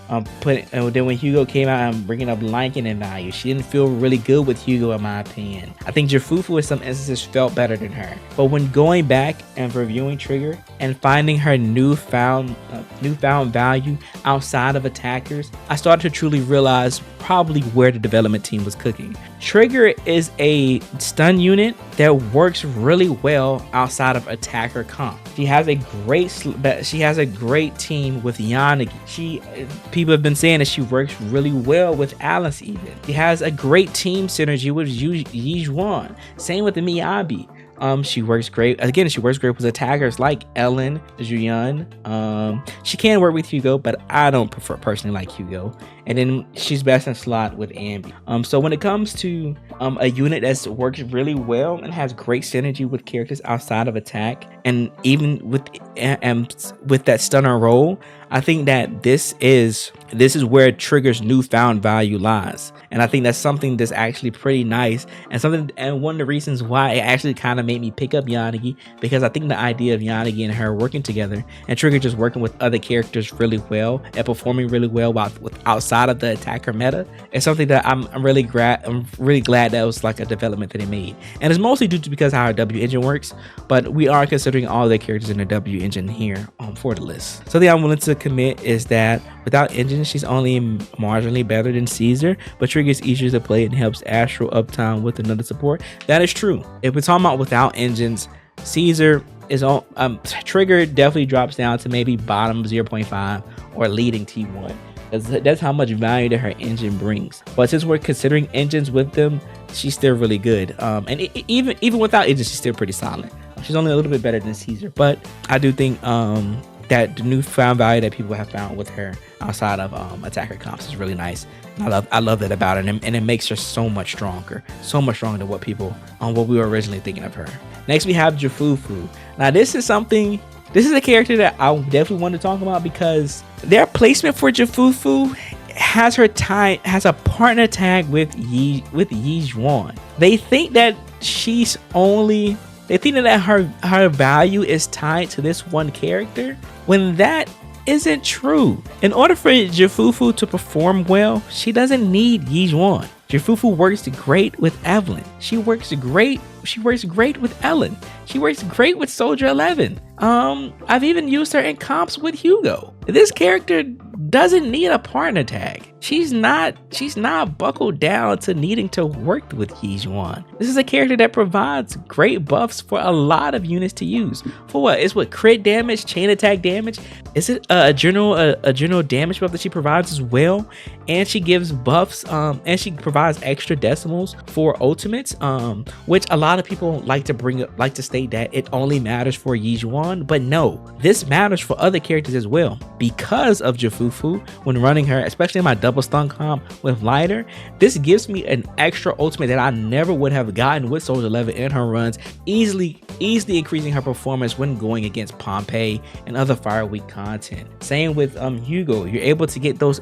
And then when Hugo came out and bringing up Lycan in value, she didn't feel really good with Hugo in my opinion. I think Jufufu in some instances felt better than her. But when going back and reviewing Trigger and finding her newfound value outside of attackers, I started to truly realize probably where the development team was cooking. Trigger is a stun unit that works really well outside of attacker comp. She has a great team with Yanagi. People have been saying that she works really well with Alice even. She has a great team synergy with Yijuan. Same with the Miyabi. She works great. Again, she works great with attackers like Ellen, Julian. She can work with Hugo, but I don't personally like Hugo. And then she's best in slot with Ambi. So when it comes to a unit that works really well and has great synergy with characters outside of attack, and even with that stunner role, I think that this is where Trigger's newfound value lies. And I think that's something that's actually pretty nice, and one of the reasons why it actually kind of made me pick up Yanagi, because I think the idea of Yanagi and her working together and Trigger just working with other characters really well and performing really well outside of the attacker meta is something that I'm really glad that was like a development that they made. And it's mostly due to because how our W engine works, but we are considering all the characters in the W engine here for the list. Something I'm willing to commit is that without engine, she's only marginally better than Caesar, but Trigger is easier to play and helps Astral uptime with another support. That is true. If we're talking about without engines, Caesar is on Trigger definitely drops down to maybe bottom 0.5 or leading T1. That's how much value that her engine brings. But since we're considering engines with them, she's still really good. And even without engines, she's still pretty solid. She's only a little bit better than Caesar, but I do think that the newfound value that people have found with her outside of attacker comps is really nice. I love that about her, and it makes her so much stronger than what we were originally thinking of her. Next, we have Jufufu. Now, this is a character that I definitely want to talk about because their placement for Jufufu has a partner tag with Yijuan. They think that her value is tied to this one character, when that isn't true. In order for Jufufu to perform well, she doesn't need Yijuan. Jufufu works great with Evelyn. She works great with Ellen. She works great with Soldier 11. I've even used her in comps with Hugo. This character doesn't need a partner tag. She's not buckled down to needing to work with Yijuan. This is a character that provides great buffs for a lot of units to use. For what? It's what crit damage, chain attack damage. Is it a general damage buff that she provides as well? And she gives buffs, and she provides extra decimals for ultimates, which a lot of people like to state that it only matters for Yijuan, but no, this matters for other characters as well. Because of Jufufu, when running her, especially in my double stun comp with Lighter, this gives me an extra ultimate that I never would have gotten with Soldier 11 in her runs, easily increasing her performance when going against Pompeii and other Fire Week content. Same with Hugo. You're able to get those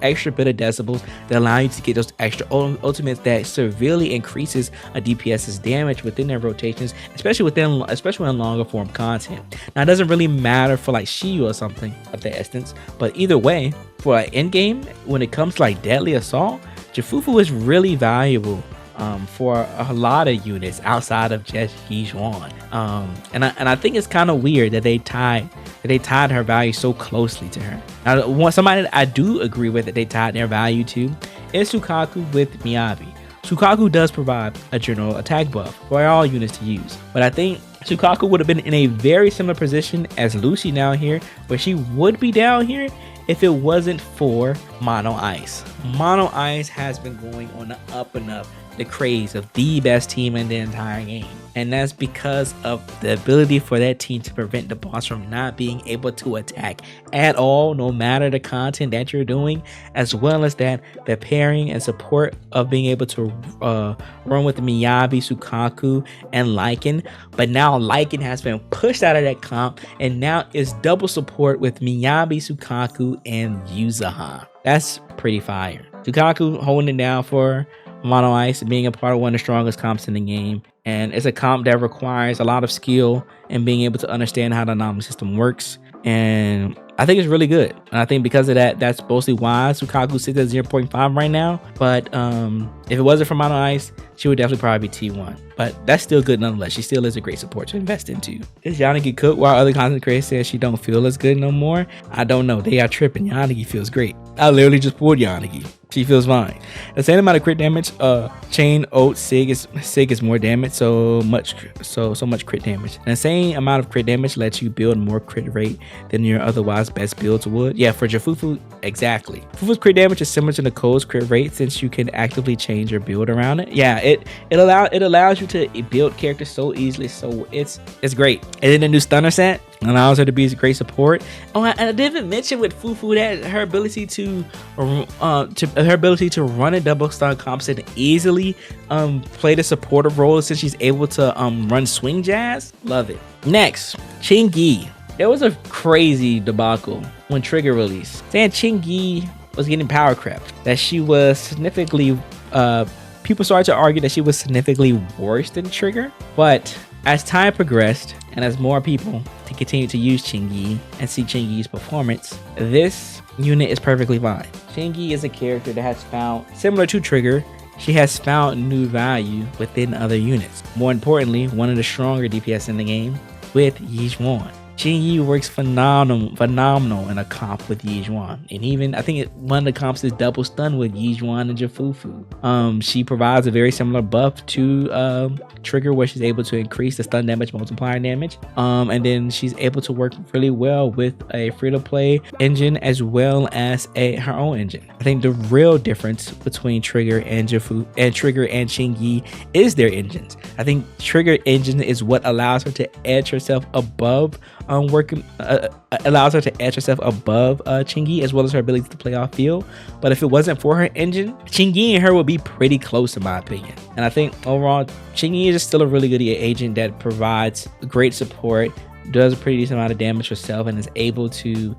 extra bit of decibels that allow you to get those extra ultimates that severely increases a DPS's damage within their rotations, especially in longer form content. Now, it doesn't really matter for like Shiyu or something of that instance, but either way, for an end game, when it comes to like Deadly Assault, Jufufu is really valuable for a lot of units outside of just Yijuan. And I think it's kind of weird that they tied her value so closely to her. Now, somebody that I do agree with that they tied their value to is Sukaku with Miyabi. Sukaku does provide a general attack buff for all units to use, but I think Sukaku would have been in a very similar position as Lucy down here, where she would be down here if it wasn't for Mono Ice. Mono Ice has been going on the up and up, the craze of the best team in the entire game. And that's because of the ability for that team to prevent the boss from not being able to attack at all, no matter the content that you're doing, as well as that the pairing and support of being able to run with Miyabi, Sukaku, and Lycan. But now Lycan has been pushed out of that comp, and now it's double support with Miyabi, Sukaku, and Yuzaha. That's pretty fire. Sukaku holding it down for Mono Ice being a part of one of the strongest comps in the game. And it's a comp that requires a lot of skill and being able to understand how the anomaly system works. And I think it's really good. And I think because of that, that's mostly why Sukaku sits at 0.5 right now. But if it wasn't for Mono Ice, she would definitely probably be T1. But that's still good nonetheless. She still is a great support to invest into. Is Yanagi cooked while other content creators say she don't feel as good no more? I don't know. They are tripping. Yanagi feels great. I literally just pulled Yanagi. She feels fine. The same amount of crit damage. Chain, Ult, Sig is more damage, so much crit damage. And the same amount of crit damage lets you build more crit rate than your otherwise best builds would. Yeah, for Jafufu, exactly. Fufu's crit damage is similar to Nicole's crit rate since you can actively change your build around it. Yeah, it allows you to build characters so easily, so it's great. And then the new stunner set allows her to be a great support. Oh, and I didn't mention with Fufu that her ability to run a double stun comp set and easily play the supportive role since she's able to run swing jazz. Love it. Next, Chingy. There was a crazy debacle when Trigger released, saying Chingy was getting power crept, that she was significantly people started to argue that she was significantly worse than Trigger. But as time progressed and as more people to continue to use Chingy and see Chingy's performance, this unit is perfectly fine. Chingy is a character that has found, similar to Trigger, she has found new value within other units. More importantly, one of the stronger DPS in the game with Yizhuan. Chingy works phenomenal in a comp with Yizhuan. And even, I think one of the comps is double stun with Yizhuan and Jafufu. She provides a very similar buff to Trigger, where she's able to increase the stun damage multiplier damage. And then she's able to work really well with a free-to-play engine as well as her own engine. I think the real difference between Trigger and Chingy is their engines. I think Trigger engine is what allows her to edge herself above Chingy, as well as her ability to play off field. But if it wasn't for her engine, Chingy and her would be pretty close in my opinion. And I think overall, Chingy is still a really good agent that provides great support, does a pretty decent amount of damage herself, and is able to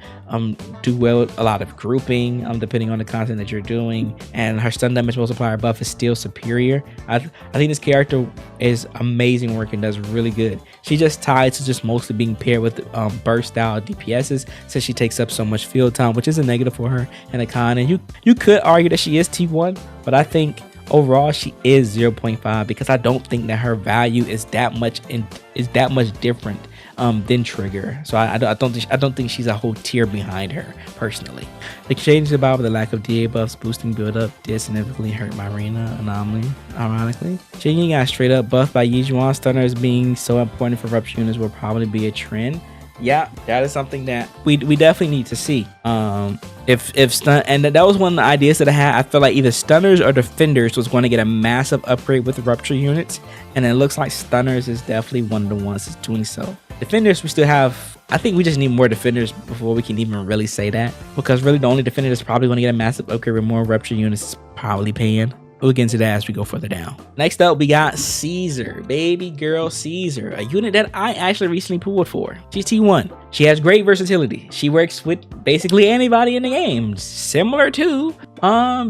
do well with a lot of grouping depending on the content that you're doing. And her stun damage multiplier buff is still superior. I think this character is amazing work and does really good. She just tied to just mostly being paired with burst style DPSs, since she takes up so much field time, which is a negative for her and a con. And you could argue that she is T1, but I think overall she is 0.5 because I don't think that her value is that much different than Trigger. So I don't think she's a whole tier behind her personally. The changes about the lack of DA buffs boosting build up did significantly hurt my arena anomaly. Ironically, Chingy got straight up buffed by Yizhuan. Stunners being so important for rupture units will probably be a trend. Yeah, that is something that we definitely need to see. If stun, and that was one of the ideas that I had. I feel like either stunners or defenders was going to get a massive upgrade with the rupture units, and it looks like stunners is definitely one of the ones that's doing so. Defenders, we still have, I think we just need more defenders before we can even really say that, because really the only defender that's probably going to get a massive upgrade with more rupture units is probably Pan. We'll get into that as we go further down. Next up, we got Caesar, baby girl Caesar, a unit that I actually recently pulled for. She's T1. She has great versatility. She works with basically anybody in the game, similar to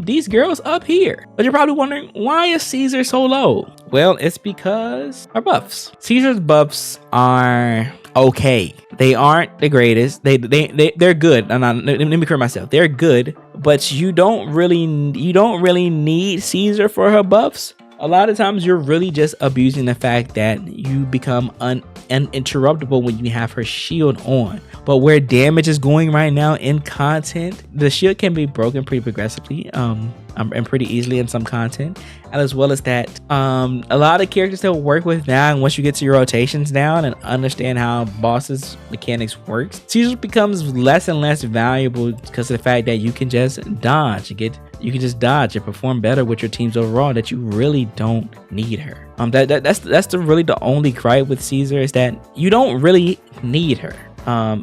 these girls up here. But you're probably wondering, why is Caesar so low? Well, it's because her buffs. Caesar's buffs are okay. They aren't the greatest. They're good. Let me correct myself. They're good, but you don't really need Caesar for her buffs. A lot of times you're really just abusing the fact that you become uninterruptible when you have her shield on. But where damage is going right now in content, the shield can be broken pretty progressively and pretty easily in some content. And as well as that, a lot of characters that work with now, and once you get to your rotations down and understand how bosses mechanics works, Caesar becomes less and less valuable because of the fact that you can just dodge. You can just dodge and perform better with your teams overall, that you really don't need her. That's really the only gripe with Caesar, is that you don't really need her.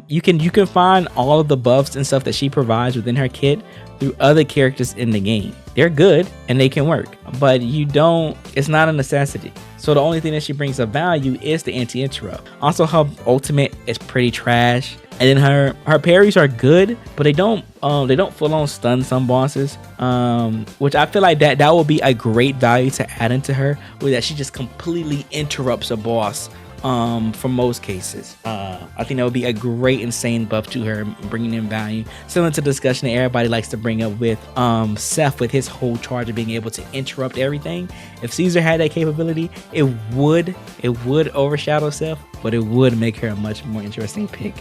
You can find all of the buffs and stuff that she provides within her kit through other characters in the game. They're good and they can work, but it's not a necessity. So the only thing that she brings of value is the anti-interrupt. Also, her ultimate is pretty trash. And then her parries are good, but they don't full on stun some bosses, which I feel like that will be a great value to add into her, where that she just completely interrupts a boss for most cases. I think that would be a great insane buff to her, bringing in value, similar to the discussion that everybody likes to bring up with Seth, with his whole charge of being able to interrupt everything. If Caesar had that capability, it would overshadow Seth, but it would make her a much more interesting pick.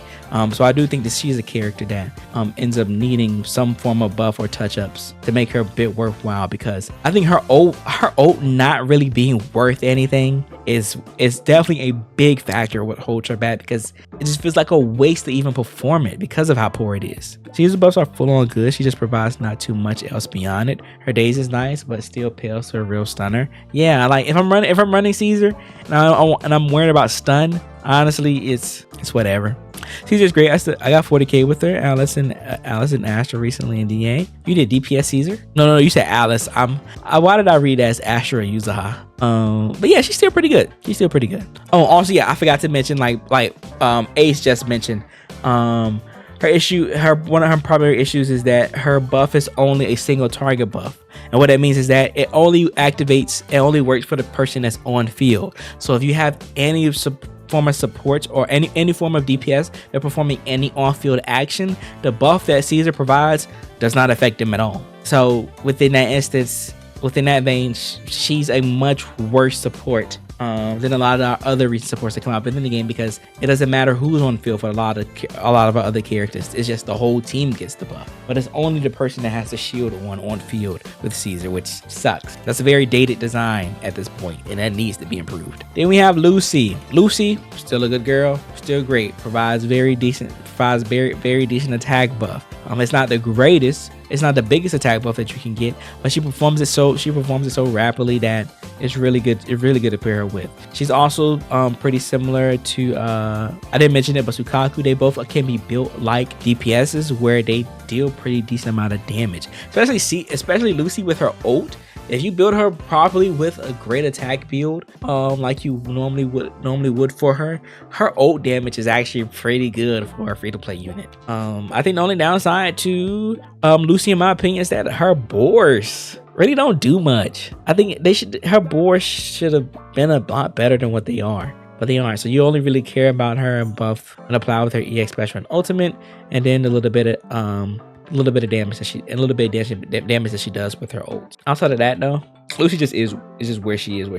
So I do think that she's a character that ends up needing some form of buff or touch-ups to make her a bit worthwhile, because I think her ult not really being worth anything is definitely a big factor what holds her back, because it just feels like a waste to even perform it because of how poor it is. Caesar buffs are full on good. She just provides not too much else beyond it. Her daze is nice, but still pales to a real stunner. Yeah, like if I'm running Caesar and I'm worried about stun, honestly, it's whatever. Caesar's great. I got 40k with her. Alice and Astra recently in DA. You did DPS Caesar? No, you said Alice. Why did I read as Astra and Yuzaha? But yeah, she's still pretty good. Oh, also, yeah, I forgot to mention, like Ace just mentioned, one of her primary issues is that her buff is only a single target buff. And what that means is that it only works for the person that's on field. So if you have any form of support or any form of DPS, they're performing any on-field action, the buff that Caesar provides does not affect them at all. So within that vein, she's a much worse support than a lot of our other recent supports that come out within the game, because it doesn't matter who's on field for a lot of our other characters. It's just the whole team gets the buff, but it's only the person that has the shield on field with Caesar, which sucks. That's a very dated design at this point, and that needs to be improved. Then we have Lucy. Lucy, still a good girl, still great, provides very decent attack buff. It's not the greatest, it's not the biggest attack buff that you can get, but she performs it so rapidly that it's really good to pair her with. She's also pretty similar to I didn't mention it, but Sukaku. They both can be built like DPSs, where they deal pretty decent amount of damage, especially Lucy with her ult. If you build her properly with a great attack build, like you normally would for her ult damage is actually pretty good for a free-to-play unit. I think the only downside to Lucy, in my opinion, is that her boars really don't do much. I think her boars should have been a lot better than what they are. But they aren't. So you only really care about her buff and apply with her EX special and ultimate, and then a little bit of damage that she does with her ult. Outside of that, though, Lucy just is just where she is.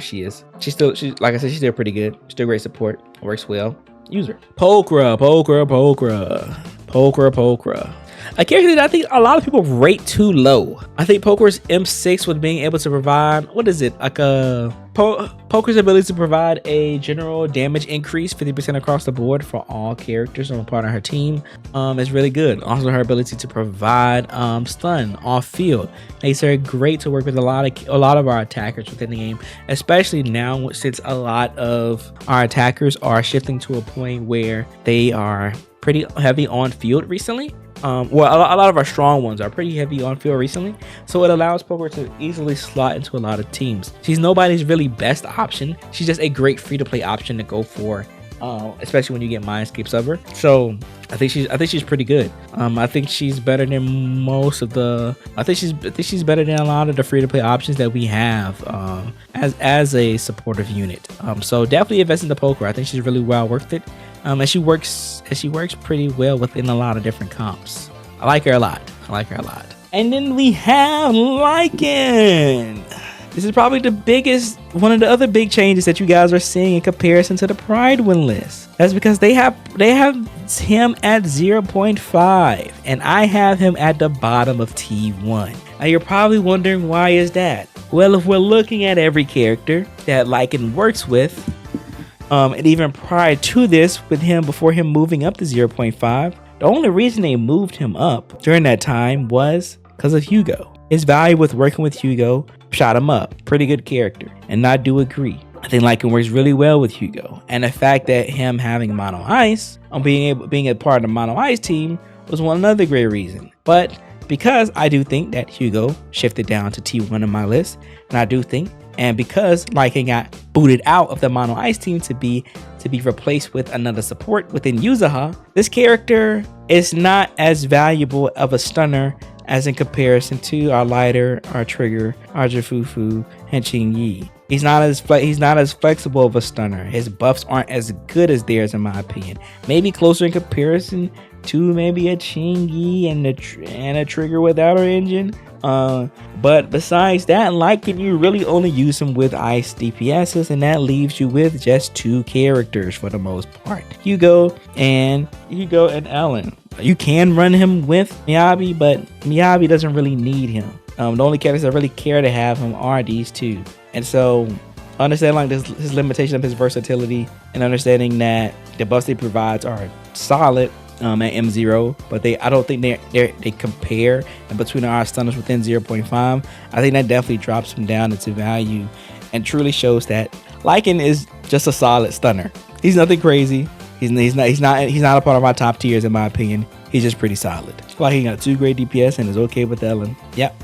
She's like I said, she's still pretty good. Still great support. Works well. User Pokra. A character that I think a lot of people rate too low. I think Poker's M6 with being able to provide, Poker's ability to provide a general damage increase 50% across the board for all characters on part of her team is really good. Also, her ability to provide stun off field makes her great to work with a lot of our attackers within the game, especially now since a lot of our attackers are shifting to a point where they are pretty heavy on field recently. A lot of our strong ones are pretty heavy on field recently, so it allows Poker to easily slot into a lot of teams. She's nobody's really best option. She's just a great free-to-play option to go for, especially when you get Mindscapes of her. So I think she's pretty good. I think she's better than I think she's better than a lot of the free-to-play options that we have as a supportive unit. So definitely invest in the Poker. I think she's really well worth it. And she works pretty well within a lot of different comps. I like her a lot. And then we have Lycan. This is probably one of the other big changes that you guys are seeing in comparison to the Prydwen list. That's because they have him at 0.5, and I have him at the bottom of T1. Now you're probably wondering, why is that? Well, if we're looking at every character that Lycan works with, and even prior to this, with him before him moving up to 0.5, the only reason they moved him up during that time was because of Hugo. His value with working with Hugo shot him up. Pretty good character, and I do agree. I think Lycan works really well with Hugo, and the fact that him having Mono Ice, being a part of the Mono Ice team, was one another great reason. But because I do think that Hugo shifted down to T1 in my list, and I do think, and because Lycan got booted out of the Mono Ice team to be replaced with another support within Yuzuha, this character is not as valuable of a stunner as in comparison to our Lighter, our Trigger, our Jifufu, and Qingyi. He's not as flexible of a stunner. His buffs aren't as good as theirs, in my opinion. Maybe closer in comparison to maybe a Qingyi and a Trigger without her engine. But besides that, Lycan, you really only use him with ice DPSs, and that leaves you with just 2 characters for the most part, Hugo and Ellen. You can run him with Miyabi, but Miyabi doesn't really need him. The only characters that really care to have him are these 2. And so understand like his limitation of his versatility, and understanding that the buffs he provides are solid at M0, but I don't think they compare in between our stunners within 0.5. I think that definitely drops him down into value and truly shows that Lycan is just a solid stunner. He's nothing crazy. He's not a part of my top tiers, in my opinion. He's just pretty solid. Like he got 2 great DPS and is okay with Ellen. Yep.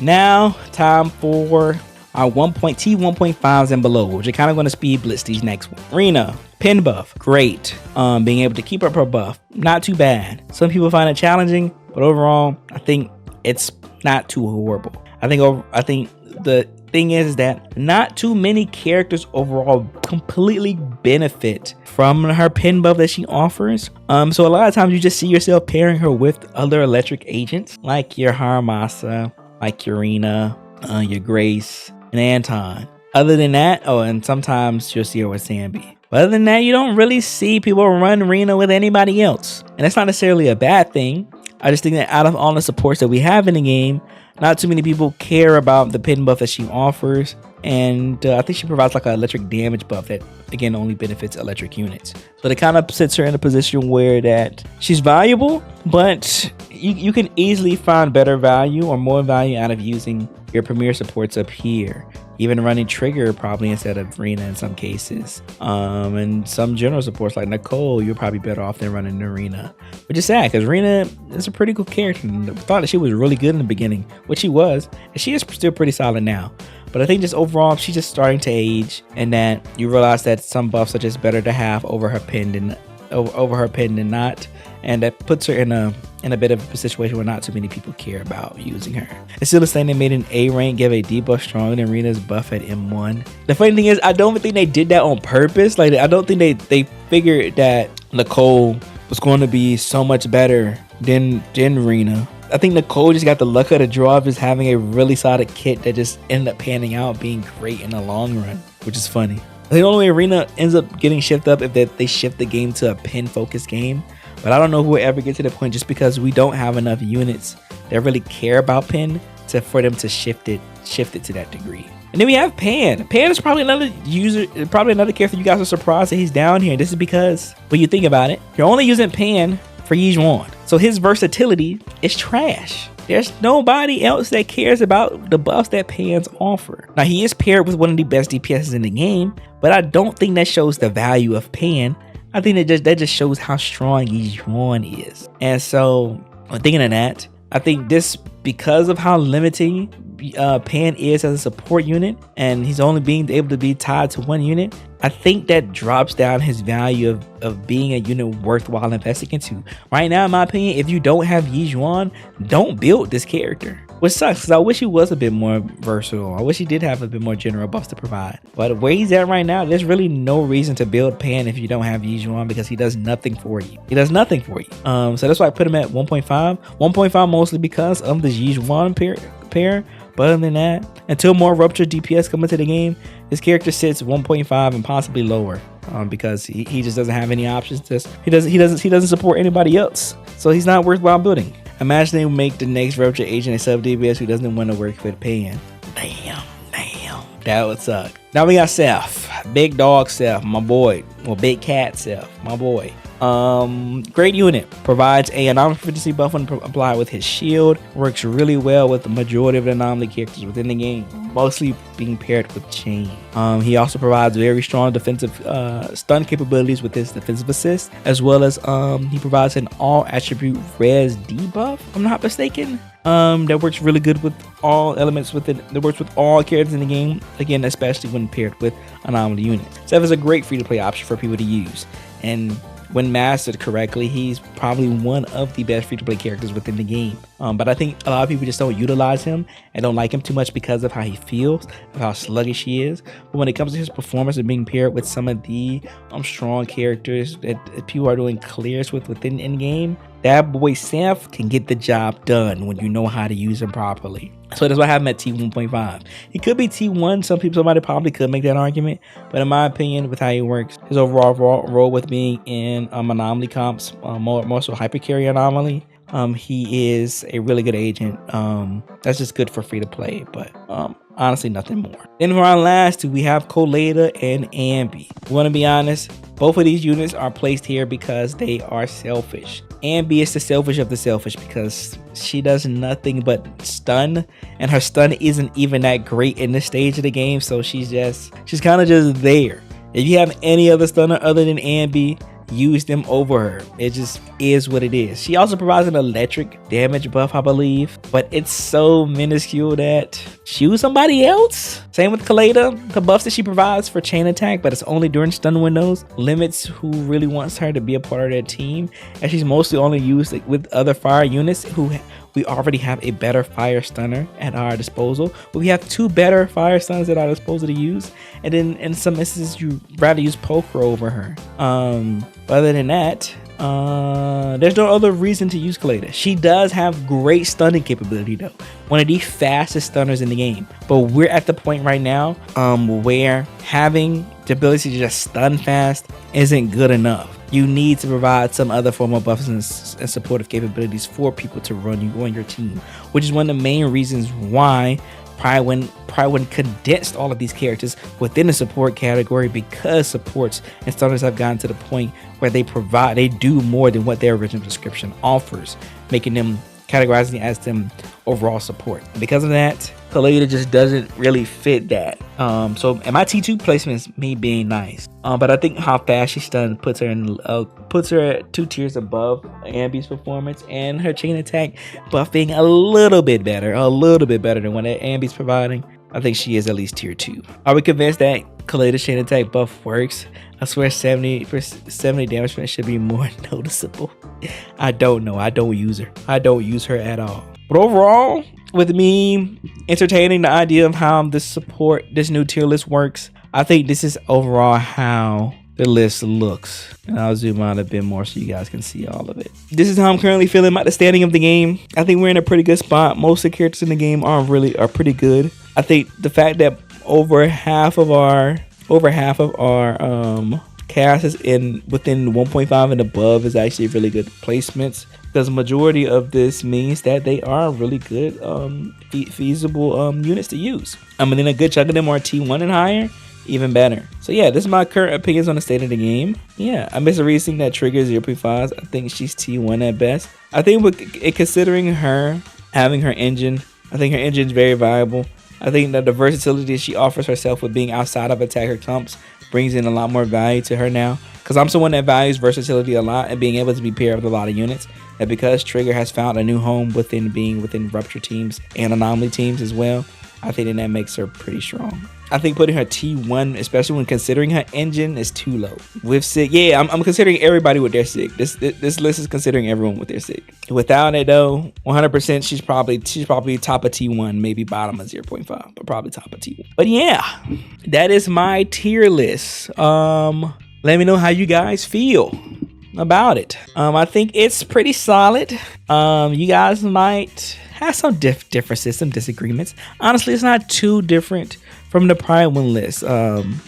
Now time for our T1.5s and below, which are kind of going to speed blitz these next ones. Rina, pin buff, great. Being able to keep up her buff, not too bad. Some people find it challenging, but overall, I think it's not too horrible. I think the thing is that not too many characters overall completely benefit from her pin buff that she offers. So a lot of times you just see yourself pairing her with other electric agents like your Haramasa, like your Rina, your Grace, and Anton. Other than that, and sometimes you'll see her with Sambi. But other than that, you don't really see people run Rina with anybody else. And that's not necessarily a bad thing. I just think that out of all the supports that we have in the game, not too many people care about the pin buff that she offers. And I think she provides like an electric damage buff that, again, only benefits electric units. So it kind of sits her in a position where that she's valuable, but you can easily find better value or more value out of using your premier supports up here. Even running Trigger probably instead of Rina in some cases. And some general supports like Nicole, you're probably better off than running Rina. Which is sad because Rina is a pretty cool character. And I thought that she was really good in the beginning, which she was. And she is still pretty solid now. But I think just overall, she's just starting to age, and that you realize that some buffs are just better to have over her pin than not, and that puts her in a bit of a situation where not too many people care about using her. It's still the same. They made an A rank give a debuff stronger than Rina's buff at M1. The funny thing is, I don't think they did that on purpose. Like, I don't think they figured that Nicole was going to be so much better than Rina. I think Nicole just got the luck of the draw of just having a really solid kit that just ended up panning out being great in the long run, which is funny. The only way Rina ends up getting shifted up if they shift the game to a pin focused game. But I don't know who will ever get to the point, just because we don't have enough units that really care about pin for them to shift it to that degree. And then we have Pan. Pan is probably another character you guys are surprised that he's down here. This is because when you think about it, you're only using Pan for Yijuan. So his versatility is trash. There's nobody else that cares about the buffs that Pans offer. Now, he is paired with one of the best DPSs in the game, but I don't think that shows the value of Pan. I think that just shows how strong Yijuan is. And so, thinking of that, I think this, because of how limiting Pan is as a support unit, and he's only being able to be tied to one unit, I think that drops down his value of being a unit worthwhile investing into. Right now, in my opinion, if you don't have Yijuan, don't build this character. Which sucks, because I wish he was a bit more versatile. I wish he did have a bit more general buffs to provide. But where he's at right now, there's really no reason to build Pan if you don't have Yijuan, because he does nothing for you. So that's why I put him at 1.5. 1.5 mostly because of the Yijuan pair. But other than that, until more Rupture DPS come into the game, this character sits 1.5 and possibly lower, because he just doesn't have any options. He doesn't support anybody else, so he's not worthwhile building. Imagine they make the next Rupture agent a sub DPS who doesn't want to work with Pan. Damn, that would suck. Now we got Seth, big dog Seth, my boy. Well, big cat Seth, my boy. Great unit. Provides a anomaly proficiency buff when applied with his shield. Works really well with the majority of the anomaly characters within the game, mostly being paired with Chain. He also provides very strong defensive stun capabilities with his defensive assist, as well as he provides an all attribute res debuff, if I'm not mistaken. That works really good with all elements within. That works with all characters in the game. Again, especially when paired with anomaly units. Sev is a great free-to-play option for people to use, and when mastered correctly, he's probably one of the best free-to-play characters within the game. But I think a lot of people just don't utilize him and don't like him too much because of how he feels, of how sluggish he is. But when it comes to his performance and being paired with some of the strong characters that people are doing clears with within in-game, that boy Seth can get the job done when you know how to use him properly. So that's why I have him at T1.5. He could be T1. Somebody probably could make that argument. But in my opinion, with how he works, his overall role with being in anomaly comps, more so hypercarry anomaly, he is a really good agent. That's just good for free to play, but honestly, nothing more. Then for our last two, we have Colada and Ambi. We want to be honest, both of these units are placed here because they are selfish. Ambi is the selfish of the selfish because she does nothing but stun, and her stun isn't even that great in this stage of the game, so she's kind of just there. If you have any other stunner other than Ambi, use them over her. It just is what it is. She also provides an electric damage buff, I believe, but it's so minuscule that choose somebody else. Same with Colada. The buffs that she provides for chain attack, but it's only during stun windows, limits who really wants her to be a part of their team, and she's mostly only used with other fire units who we already have a better fire stunner at our disposal. But we have two better fire stunners at our disposal to use, and then in some instances you rather use poker over her. Other than that, there's no other reason to use Colada. She does have great stunning capability though, one of the fastest stunners in the game. But we're at the point right now where having the ability to just stun fast isn't good enough. You need to provide some other form of buffs and supportive capabilities for people to run you on your team, which is one of the main reasons why Prydwen condensed all of these characters within the support category, because supports and starters have gotten to the point where they do more than what their original description offers, making them categorizing as them overall support. Because of that, Colada just doesn't really fit that. So in my T2 placements, me being nice, but I think how fast she stunned puts her 2 tiers above Ambi's performance, and her chain attack buffing a little bit better than what Ambi's providing. I think she is at least tier 2. Are we convinced that Colada's chain attack buff works? I swear 70 damage should be more noticeable. I don't know. I don't use her. I don't use her at all. But overall, with me entertaining the idea of how this new tier list works, I think this is overall how the list looks. And I'll zoom out a bit more so you guys can see all of it. This is how I'm currently feeling about the standing of the game. I think we're in a pretty good spot. Most of the characters in the game are pretty good. I think the fact that over half of our cast is within 1.5 and above is actually really good placements, because the majority of this means that they are really good feasible units to use. And then a good chunk of them are T1 and higher, even better. So yeah, this is my current opinions on the state of the game. Yeah, I miss a reason that triggers 0.5. I think she's T1 at best. I think considering her having her engine, I think her engine is very viable. I think that the versatility she offers herself with being outside of attacker comps brings in a lot more value to her now, because I'm someone that values versatility a lot and being able to be paired with a lot of units. And because Trigger has found a new home within Rupture teams and Anomaly teams as well, I think that makes her pretty strong. I think putting her T1, especially when considering her engine, is too low. With SIG, yeah, I'm considering everybody with their SIG. This list is considering everyone with their SIG. Without it though, 100% she's probably top of T1, maybe bottom of 0.5, but probably top of T1. But yeah, that is my tier list. Let me know how you guys feel about it. I think it's pretty solid. You guys might has some differences, some disagreements. Honestly, it's not too different from the Prydwen list.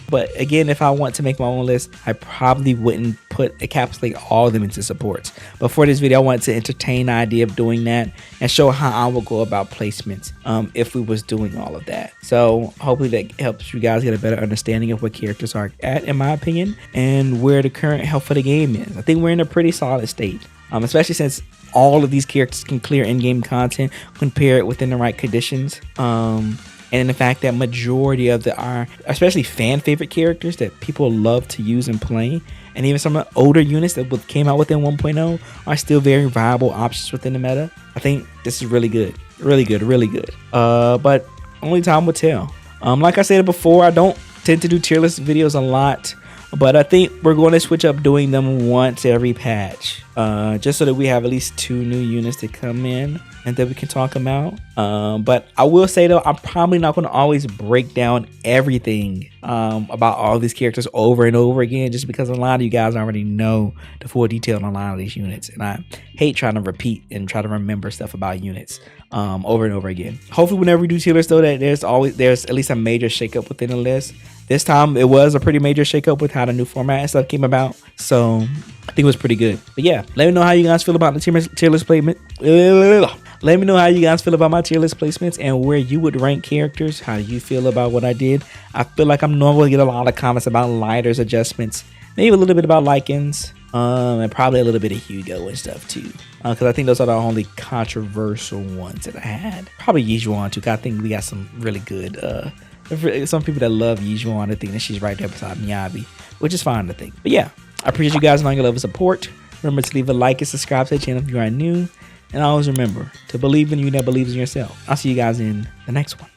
But again, if I want to make my own list, I probably wouldn't encapsulate all of them into supports. But for this video, I wanted to entertain the idea of doing that and show how I would go about placements if we was doing all of that. So hopefully that helps you guys get a better understanding of what characters are at, in my opinion, and where the current health of the game is. I think we're in a pretty solid state, especially since all of these characters can clear in-game content when paired within the right conditions. And the fact that majority of our, especially fan favorite characters that people love to use and play, and even some of the older units that came out within 1.0 are still very viable options within the meta. I think this is really good, really good, really good. But only time will tell. Like I said before, I don't tend to do tier list videos a lot, but I think we're going to switch up doing them once every patch, just so that we have at least 2 new units to come in and that we can talk about. But I will say though, I'm probably not going to always break down everything about all these characters over and over again, just because a lot of you guys already know the full detail on a lot of these units, and I hate trying to repeat and try to remember stuff about units over and over again. Hopefully whenever we do tier lists though, that there's at least a major shakeup within the list. This time it was a pretty major shakeup with how the new format and stuff came about, so I think it was pretty good. But yeah, let me know how you guys feel about the tier list placement. Let me know how you guys feel about my tier list placements and where you would rank characters. How do you feel about what I did? I feel like I'm normally get a lot of comments about lighters adjustments, maybe a little bit about Lycans, and probably a little bit of HoYoverse and stuff too, because I think those are the only controversial ones that I had. Probably Yijuan too, because I think we got some really good some people that love Yijuan. I think that she's right there beside Miyabi, which is fine, I think. But yeah, I appreciate you guys knowing your love and support. Remember to leave a like and subscribe to the channel if you are new. And always remember to believe in you that believes in yourself. I'll see you guys in the next one.